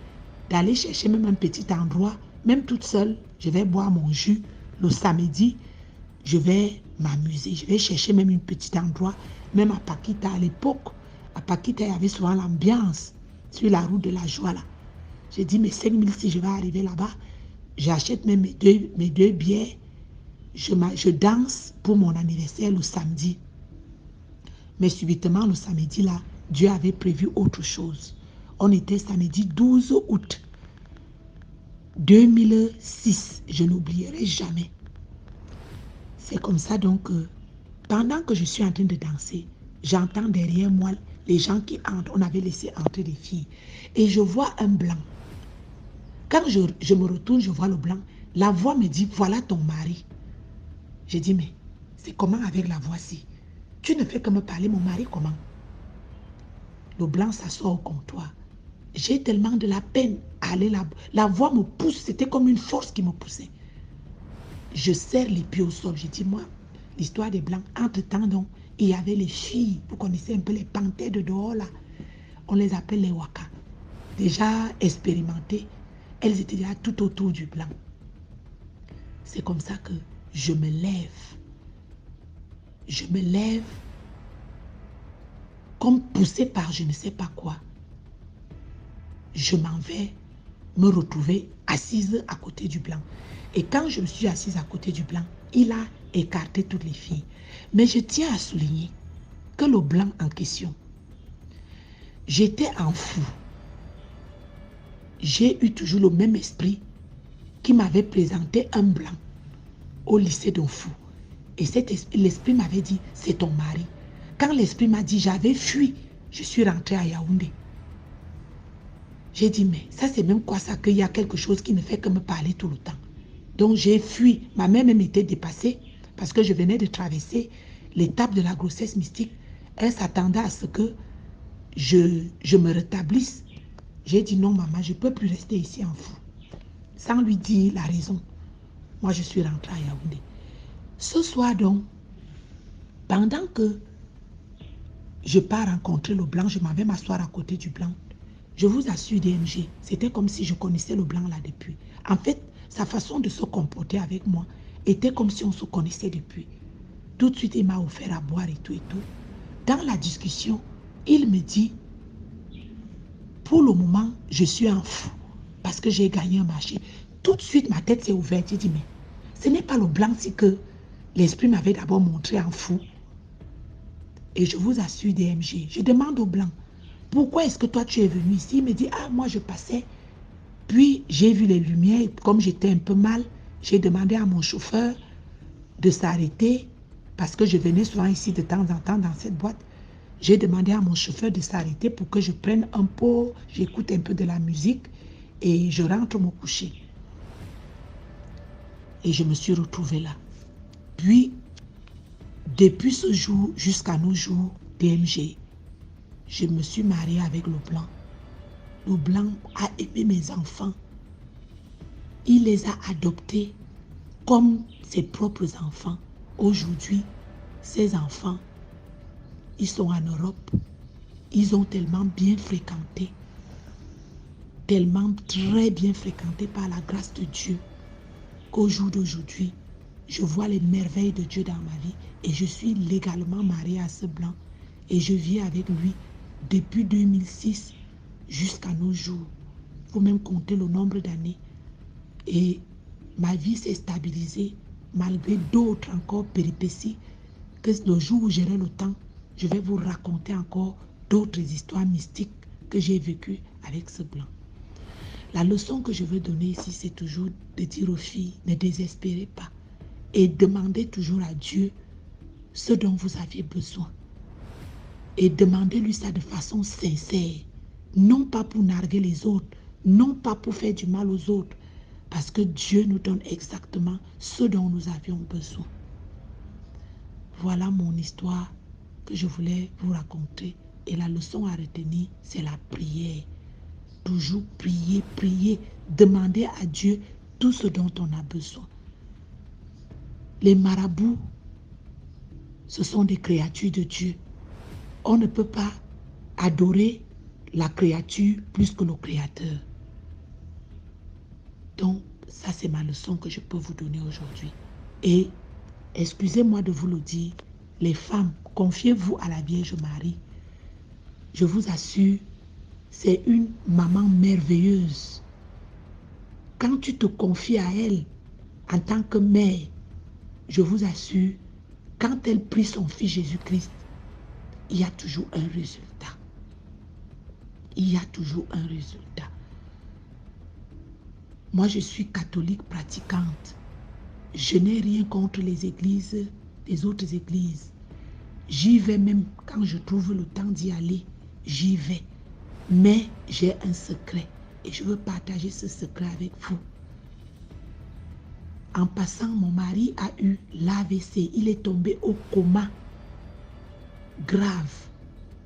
d'aller chercher même un petit endroit, même toute seule. Je vais boire mon jus. Le samedi, je vais m'amuser. Je vais chercher même un petit endroit, même à Paquita à l'époque. À Paquita, il y avait souvent l'ambiance sur la route de la joie là. J'ai dit, mais 5 000 si je vais arriver là-bas, j'achète même mes deux billets. Je danse pour mon anniversaire le samedi. Mais subitement, le samedi là, Dieu avait prévu autre chose. On était samedi 12 août 2006. Je n'oublierai jamais. C'est comme ça donc, pendant que je suis en train de danser, j'entends derrière moi les gens qui entrent. On avait laissé entrer des filles. Et je vois un blanc. Quand je me retourne, je vois le blanc. La voix me dit, voilà ton mari. J'ai dit, mais c'est comment avec la voix-ci? Tu ne fais que me parler, mon mari, comment? Le blanc s'assoit au comptoir. J'ai tellement de la peine à aller là. La voix me pousse, c'était comme une force qui me poussait. Je serre les pieds au sol. J'ai dit, moi, l'histoire des blancs, entre-temps, donc, il y avait les filles. Vous connaissez un peu les panthères de dehors, là. On les appelle les waka. Déjà expérimentées. Elles étaient déjà tout autour du blanc. C'est comme ça que je me lève. Je me lève comme poussé par je ne sais pas quoi. Je m'en vais me retrouver assise à côté du blanc. Et quand je me suis assise à côté du blanc, il a écarté toutes les filles. Mais je tiens à souligner que le blanc en question, j'étais en fou. J'ai eu toujours le même esprit qui m'avait présenté un blanc au lycée d'un fou. Et l'esprit m'avait dit, c'est ton mari. Quand l'esprit m'a dit, j'avais fui, je suis rentrée à Yaoundé. J'ai dit, mais ça c'est même quoi ça, qu'il y a quelque chose qui ne fait que me parler tout le temps. Donc j'ai fui. Ma mère même était dépassée parce que je venais de traverser l'étape de la grossesse mystique. Elle s'attendait à ce que je me rétablisse. J'ai dit, non maman, je ne peux plus rester ici en fou. sans lui dire la raison. Moi, je suis rentrée à Yaoundé. Ce soir donc, pendant que je pars rencontrer le blanc, je m'en vais m'asseoir à côté du blanc. Je vous assure, DMG, c'était comme si je connaissais le blanc là depuis. En fait, sa façon de se comporter avec moi était comme si on se connaissait depuis. Tout de suite, il m'a offert à boire et tout et tout. Dans la discussion, il me dit, pour le moment, je suis un fou parce que j'ai gagné un marché. Tout de suite, ma tête s'est ouverte. J'ai dit, mais ce n'est pas le blanc, c'est que l'esprit m'avait d'abord montré un fou. Et je vous assure, DMG, je demande au blanc, pourquoi est-ce que toi tu es venu ici? Il me dit, ah, moi je passais. Puis j'ai vu les lumières, comme j'étais un peu mal, j'ai demandé à mon chauffeur de s'arrêter parce que je venais souvent ici de temps en temps dans cette boîte. J'ai demandé à mon chauffeur de s'arrêter pour que je prenne un pot, j'écoute un peu de la musique et je rentre me coucher. Et je me suis retrouvée là. Puis, depuis ce jour jusqu'à nos jours, DMG, je me suis mariée avec le blanc. Le blanc a aimé mes enfants. Il les a adoptés comme ses propres enfants. Aujourd'hui, ces enfants, ils sont en Europe. Ils ont tellement bien fréquenté, tellement très bien fréquenté par la grâce de Dieu, qu'au jour d'aujourd'hui, je vois les merveilles de Dieu dans ma vie et je suis légalement mariée à ce blanc et je vis avec lui depuis 2006 jusqu'à nos jours. Il faut même compter le nombre d'années. Et ma vie s'est stabilisée malgré d'autres encore péripéties que le jour où j'aurai le temps, je vais vous raconter encore d'autres histoires mystiques que j'ai vécues avec ce blanc. La leçon que je veux donner ici, c'est toujours de dire aux filles, ne désespérez pas et demandez toujours à Dieu ce dont vous aviez besoin. Et demandez-lui ça de façon sincère, non pas pour narguer les autres, non pas pour faire du mal aux autres, parce que Dieu nous donne exactement ce dont nous avions besoin. Voilà mon histoire que je voulais vous raconter. Et la leçon à retenir, c'est la prière. Toujours prier, prier, demander à Dieu tout ce dont on a besoin. Les marabouts, ce sont des créatures de Dieu. On ne peut pas adorer la créature plus que le Créateur. Donc, ça c'est ma leçon que je peux vous donner aujourd'hui. Et, excusez-moi de vous le dire, les femmes, confiez-vous à la Vierge Marie. Je vous assure, c'est une maman merveilleuse. Quand tu te confies à elle en tant que mère, je vous assure, quand elle prie son fils Jésus-Christ, il y a toujours un résultat. Il y a toujours un résultat. Moi, je suis catholique pratiquante. Je n'ai rien contre les églises, les autres églises. J'y vais même quand je trouve le temps d'y aller. J'y vais. Mais j'ai un secret et je veux partager ce secret avec vous. En passant, mon mari a eu l'AVC. Il est tombé au coma grave.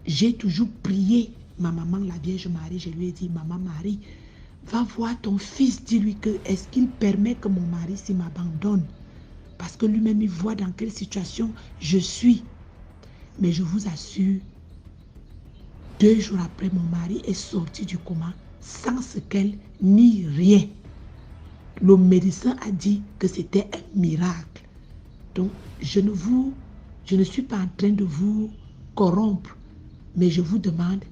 J'ai toujours prié ma maman, la Vierge Marie. Je lui ai dit, maman Marie, va voir ton fils, dis-lui que est-ce qu'il permet que mon mari s'il m'abandonne? Parce que lui-même, il voit dans quelle situation je suis. Mais je vous assure, 2 jours après, mon mari est sorti du coma sans séquelles ni rien. Le médecin a dit que c'était un miracle. Donc, je ne suis pas en train de vous corrompre, mais je vous demande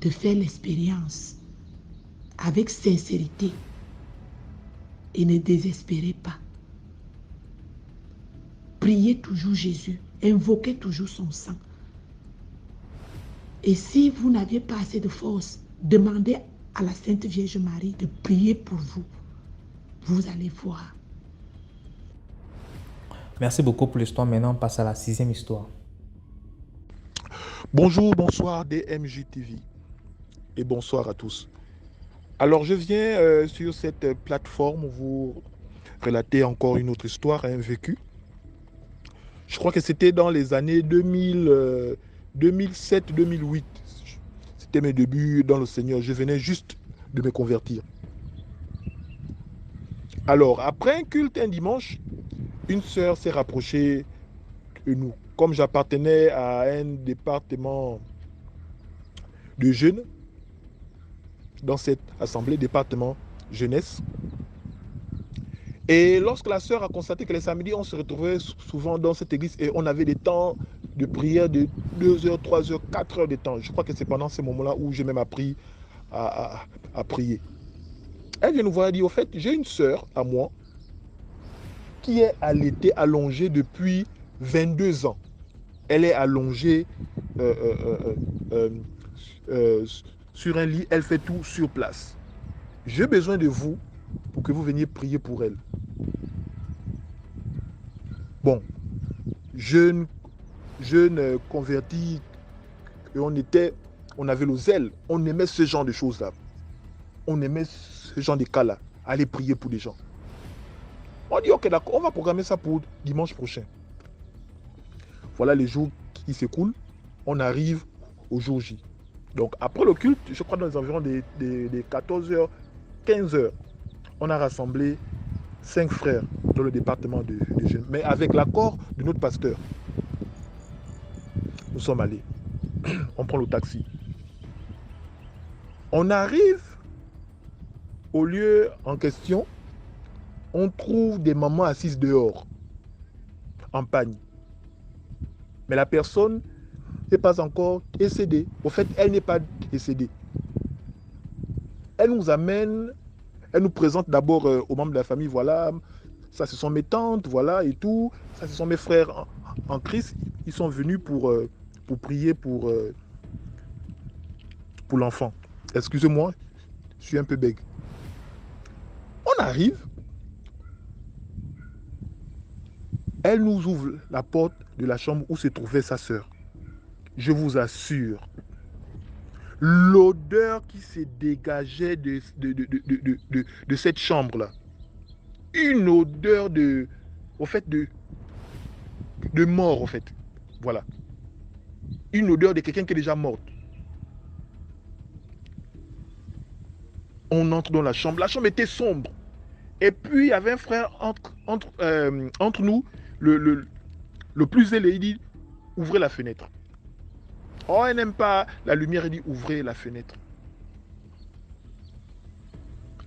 de faire l'expérience avec sincérité et ne désespérez pas. Priez toujours Jésus, invoquez toujours son sang. Et si vous n'aviez pas assez de force, demandez à la Sainte Vierge Marie de prier pour vous. Vous allez voir. Merci beaucoup pour l'histoire. Maintenant, on passe à la 6e histoire. Bonjour, bonsoir DMJ TV et bonsoir à tous. Alors, je viens sur cette plateforme vous relater encore une autre histoire, un vécu. Je crois que c'était dans les années 2007-2008. C'était mes débuts dans le Seigneur. Je venais juste de me convertir. Alors, après un culte un dimanche, une sœur s'est rapprochée de nous. Comme j'appartenais à un département de jeunes, dans cette assemblée, département jeunesse. Et lorsque la sœur a constaté que les samedis, on se retrouvait souvent dans cette église et on avait des temps de prière de 2 heures, 3 heures, 4 heures de temps. Je crois que c'est pendant ces moments-là où j'ai même appris à prier. Elle vient nous voir et dit, au fait, j'ai une sœur à moi qui est allaitée, allongée depuis 22 ans. Elle est allongée sur un lit, elle fait tout sur place. J'ai besoin de vous pour que vous veniez prier pour elle. Bon, jeune converti, et on avait le zèle, on aimait ce genre de choses-là. On aimait ce genre de cas-là, aller prier pour les gens. On dit, ok, d'accord, on va programmer ça pour dimanche prochain. Voilà les jours qui s'écoulent, on arrive au jour J. Donc après le culte, je crois dans les environs des 14h, 15h, on a rassemblé 5 frères dans le département de jeunes, mais avec l'accord de notre pasteur. Nous sommes allés. On prend le taxi. On arrive au lieu en question, on trouve des mamans assises dehors, en pagne. Mais la personne n'est pas encore décédée. Au fait, elle n'est pas décédée. Elle nous amène, elle nous présente d'abord aux membres de la famille, voilà, ça ce sont mes tantes, voilà, et tout. Ça ce sont mes frères en Christ. Ils sont venus pour prier pour l'enfant. Excusez-moi, je suis un peu bègue. On arrive. Elle nous ouvre la porte de la chambre où se trouvait sa sœur. Je vous assure, l'odeur qui se dégageait de cette chambre-là, une odeur de mort, en fait. Voilà. Une odeur de quelqu'un qui est déjà mort. On entre dans la chambre. La chambre était sombre. Et puis, il y avait un frère entre nous, le plus ailé, il dit, ouvrez la fenêtre. Oh, elle n'aime pas la lumière, il dit, ouvrez la fenêtre.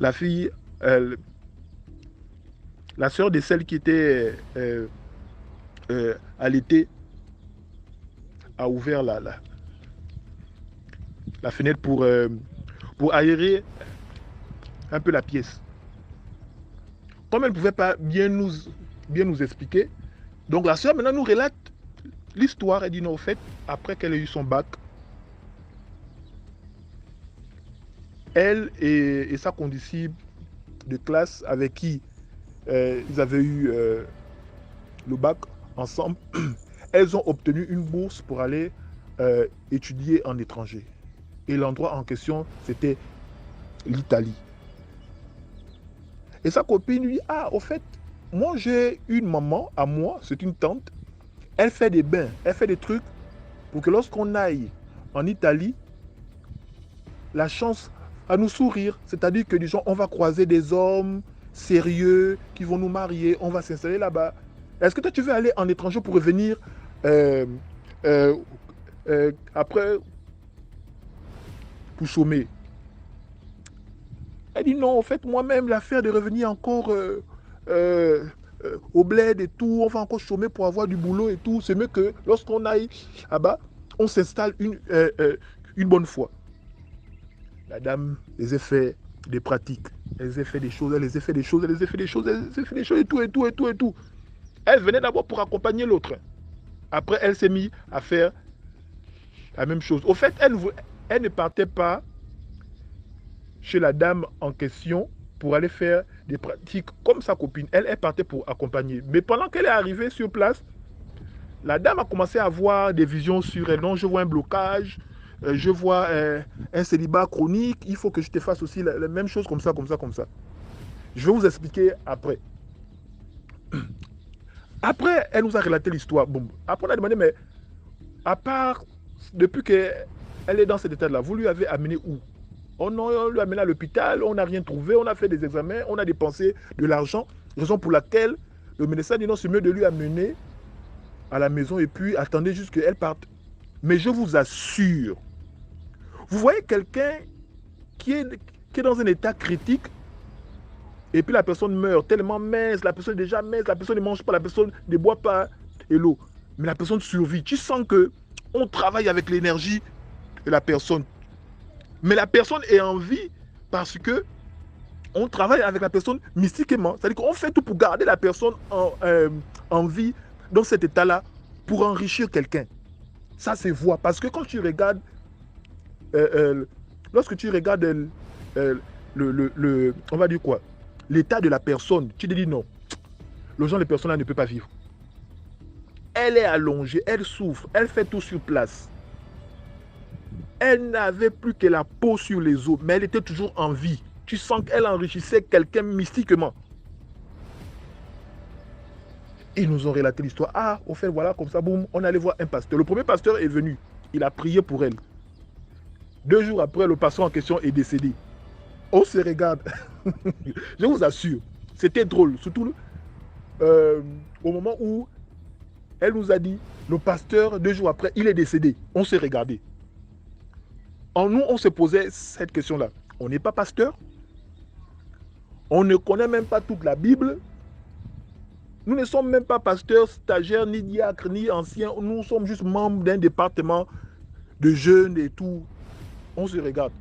La fille, la sœur de celle qui était allaitée, a ouvert la fenêtre pour aérer un peu la pièce. Comme elle ne pouvait pas bien nous expliquer, donc la sœur maintenant nous relate l'histoire. Elle dit non, au fait, après qu'elle ait eu son bac, elle et sa condisciple de classe avec qui ils avaient eu le bac ensemble, elles ont obtenu une bourse pour aller étudier en étranger. Et l'endroit en question, c'était l'Italie. Et sa copine lui dit, ah, au fait, moi j'ai une maman à moi, c'est une tante, elle fait des bains, elle fait des trucs pour que lorsqu'on aille en Italie, la chance à nous sourire. C'est-à-dire que disons, on va croiser des hommes sérieux qui vont nous marier, on va s'installer là-bas. Est-ce que toi tu veux aller en étranger pour revenir après pour chômer? Elle dit non, en fait, moi-même, l'affaire de revenir encore au bled et tout, on va encore chômer pour avoir du boulot et tout. C'est mieux que lorsqu'on aille là-bas, on s'installe une bonne fois. La dame les a fait des pratiques, elle les a fait des choses, elle les a fait des choses, elle les a fait des choses, elle les a fait des choses et tout, et tout, et tout, et tout. Elle venait d'abord pour accompagner l'autre. Après, elle s'est mise à faire la même chose. Au fait, elle ne partait pas chez la dame en question pour aller faire des pratiques comme sa copine. Elle partait pour accompagner. Mais pendant qu'elle est arrivée sur place, la dame a commencé à avoir des visions sur elle. Non, je vois un blocage, je vois un célibat chronique, il faut que je te fasse aussi la même chose comme ça, comme ça, comme ça. Je vais vous expliquer après. Après, elle nous a relaté l'histoire. Bon, après, on a demandé, mais à part, depuis qu'elle est dans cet état-là, vous lui avez amené où? On lui a amené à l'hôpital, on n'a rien trouvé, on a fait des examens, on a dépensé de l'argent, raison pour laquelle le médecin dit non, c'est mieux de lui amener à la maison et puis attendez juste qu'elle parte. Mais je vous assure, vous voyez quelqu'un qui est dans un état critique et puis la personne meurt tellement mince, la personne est déjà mince, la personne ne mange pas, la personne ne boit pas et l'eau. Mais la personne survit. Tu sens que on travaille avec l'énergie de la personne. Mais la personne est en vie parce que on travaille avec la personne mystiquement. C'est-à-dire qu'on fait tout pour garder la personne en vie dans cet état-là pour enrichir quelqu'un. Ça se voit parce que quand tu regardes, lorsque tu regardes on va dire quoi, l'état de la personne, tu te dis non, le genre de personne-là ne peut pas vivre. Elle est allongée, elle souffre, elle fait tout sur place. Elle n'avait plus que la peau sur les os, mais elle était toujours en vie. Tu sens qu'elle enrichissait quelqu'un mystiquement. Ils nous ont relaté l'histoire. Ah, au fait, voilà, comme ça, boum, on allait voir un pasteur. Le premier pasteur est venu. Il a prié pour elle. 2 jours après, le pasteur en question est décédé. On se regarde. Je vous assure, c'était drôle. Surtout au moment où elle nous a dit, le pasteur, 2 jours après, il est décédé. On s'est regardé. En nous, on se posait cette question-là. On n'est pas pasteur. On ne connaît même pas toute la Bible. Nous ne sommes même pas pasteurs, stagiaires, ni diacres, ni anciens. Nous sommes juste membres d'un département de jeunes et tout. On se regarde.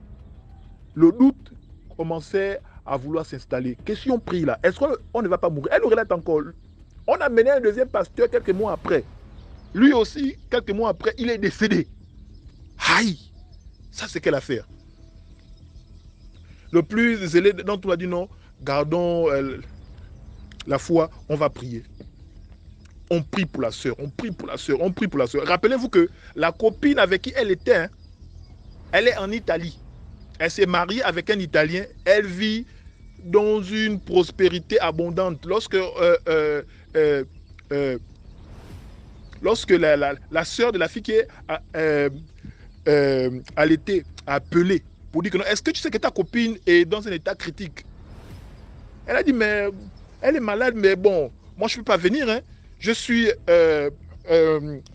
Le doute commençait à vouloir s'installer. Question prie là. Est-ce qu'on ne va pas mourir? Elle relate encore. On a mené un deuxième pasteur quelques mois après. Lui aussi, quelques mois après, il est décédé. Aïe! Ça, c'est quelle affaire? Le plus zélé dont on a dit non, gardons la foi, on va prier. On prie pour la sœur, on prie pour la sœur, on prie pour la sœur. Rappelez-vous que la copine avec qui elle était, hein, elle est en Italie. Elle s'est mariée avec un Italien. Elle vit dans une prospérité abondante. Lorsque la sœur de la fille qui est allaitée a appelé pour dire que non, est-ce que tu sais que ta copine est dans un état critique? Elle a dit, mais elle est malade, mais bon, moi je ne peux pas venir. Hein. Je suis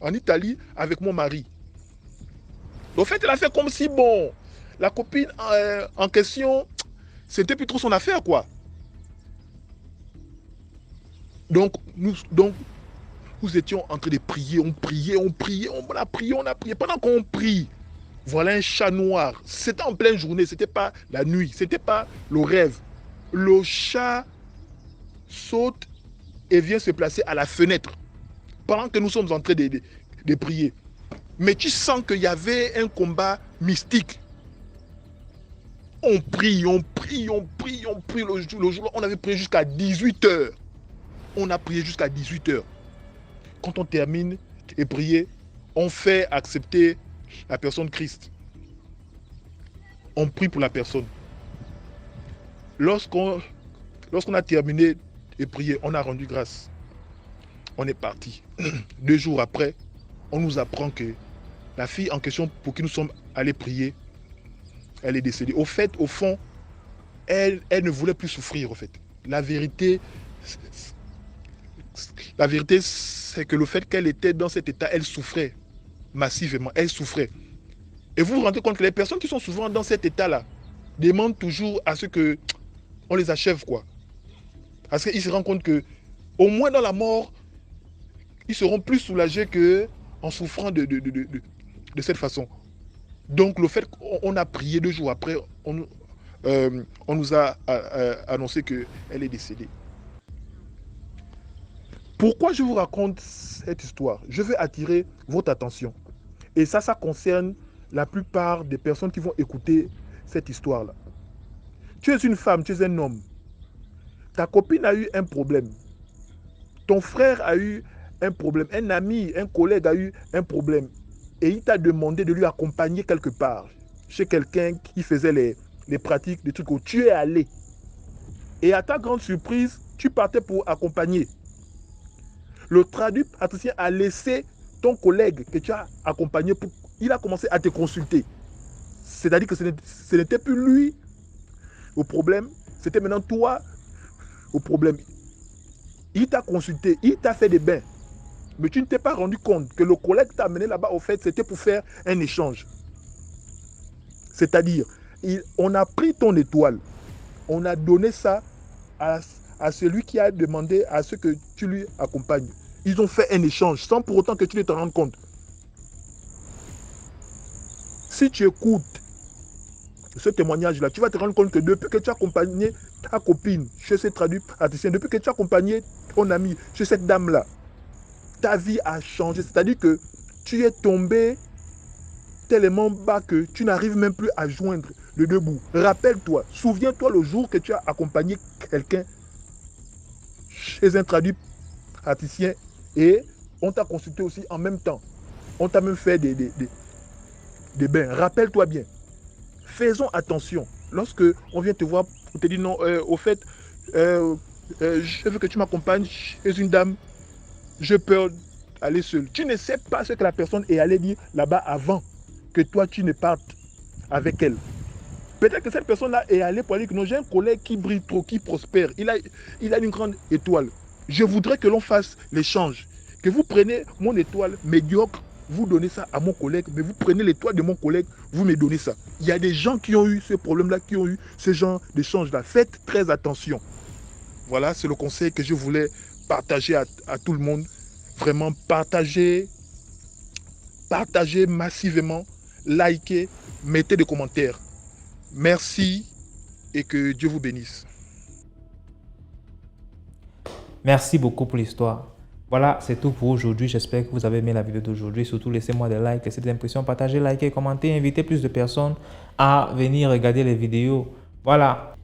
en Italie avec mon mari. En fait, elle a fait comme si, bon, la copine en question, c'était plus trop son affaire, quoi. Donc, nous étions en train de prier, on priait, on a prié. Pendant qu'on prie, voilà un chat noir. C'était en pleine journée, c'était pas la nuit, c'était pas le rêve. Le chat saute et vient se placer à la fenêtre pendant que nous sommes en train de prier. Mais tu sens qu'il y avait un combat mystique. On prie. Le jour, on avait prié jusqu'à 18h. On a prié jusqu'à 18h. Quand on termine et prier, on fait accepter la personne Christ. On prie pour la personne. Lorsqu'on a terminé et prié, on a rendu grâce. On est parti. 2 jours après, on nous apprend que la fille en question pour qui nous sommes allés prier, elle est décédée. Au fond, elle ne voulait plus souffrir, au fait. La vérité, c'est que le fait qu'elle était dans cet état, elle souffrait massivement. Elle souffrait. Et vous vous rendez compte que les personnes qui sont souvent dans cet état-là demandent toujours à ce que on les achève, quoi. Parce qu'ils se rendent compte que, au moins dans la mort, ils seront plus soulagés qu'en souffrant de cette façon. Donc, le fait qu'on a prié 2 jours après, on nous a annoncé qu'elle est décédée. Pourquoi je vous raconte cette histoire? Je veux attirer votre attention. Et ça concerne la plupart des personnes qui vont écouter cette histoire-là. Tu es une femme, tu es un homme. Ta copine a eu un problème. Ton frère a eu un problème. Un ami, un collègue a eu un problème. Et il t'a demandé de lui accompagner quelque part. Chez quelqu'un qui faisait les pratiques, des trucs où tu es allé. Et à ta grande surprise, tu partais pour accompagner. Le traduit patricien a laissé ton collègue que tu as accompagné, il a commencé à te consulter. C'est-à-dire que ce n'était plus lui au problème, c'était maintenant toi au problème. Il t'a consulté, il t'a fait des bains. Mais tu ne t'es pas rendu compte que le collègue t'a amené là-bas, au fait, c'était pour faire un échange. C'est-à-dire, on a pris ton étoile, on a donné ça à celui qui a demandé à ce que tu lui accompagnes. Ils ont fait un échange sans pour autant que tu ne te rendes compte. Si tu écoutes ce témoignage-là, tu vas te rendre compte que depuis que tu as accompagné ta copine chez ces traducteurs praticiens, depuis que tu as accompagné ton ami chez cette dame-là, ta vie a changé. C'est-à-dire que tu es tombé tellement bas que tu n'arrives même plus à joindre le deux bouts. Rappelle-toi, souviens-toi le jour que tu as accompagné quelqu'un chez un traducteur praticien et on t'a consulté aussi en même temps. On t'a même fait des bains. Rappelle-toi bien. Faisons attention. Lorsque on vient te voir, on te dit non, au fait, je veux que tu m'accompagnes chez une dame, j'ai peur d'aller seul. Tu ne sais pas ce que la personne est allée dire là-bas avant que toi tu ne partes avec elle. Peut-être que cette personne-là est allée pour dire que non, j'ai un collègue qui brille trop, qui prospère. Il a une grande étoile. Je voudrais que l'on fasse l'échange. Que vous preniez mon étoile médiocre, vous donnez ça à mon collègue, mais vous prenez l'étoile de mon collègue, vous me donnez ça. Il y a des gens qui ont eu ce problème-là, qui ont eu ce genre d'échange-là. Faites très attention. Voilà, c'est le conseil que je voulais partager à tout le monde. Vraiment, partagez massivement, likez, mettez des commentaires. Merci et que Dieu vous bénisse. Merci beaucoup pour l'histoire. Voilà, c'est tout pour aujourd'hui. J'espère que vous avez aimé la vidéo d'aujourd'hui. Surtout, laissez-moi des likes, laissez des impressions, partagez, likez, commentez, invitez plus de personnes à venir regarder les vidéos. Voilà.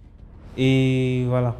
Et voilà.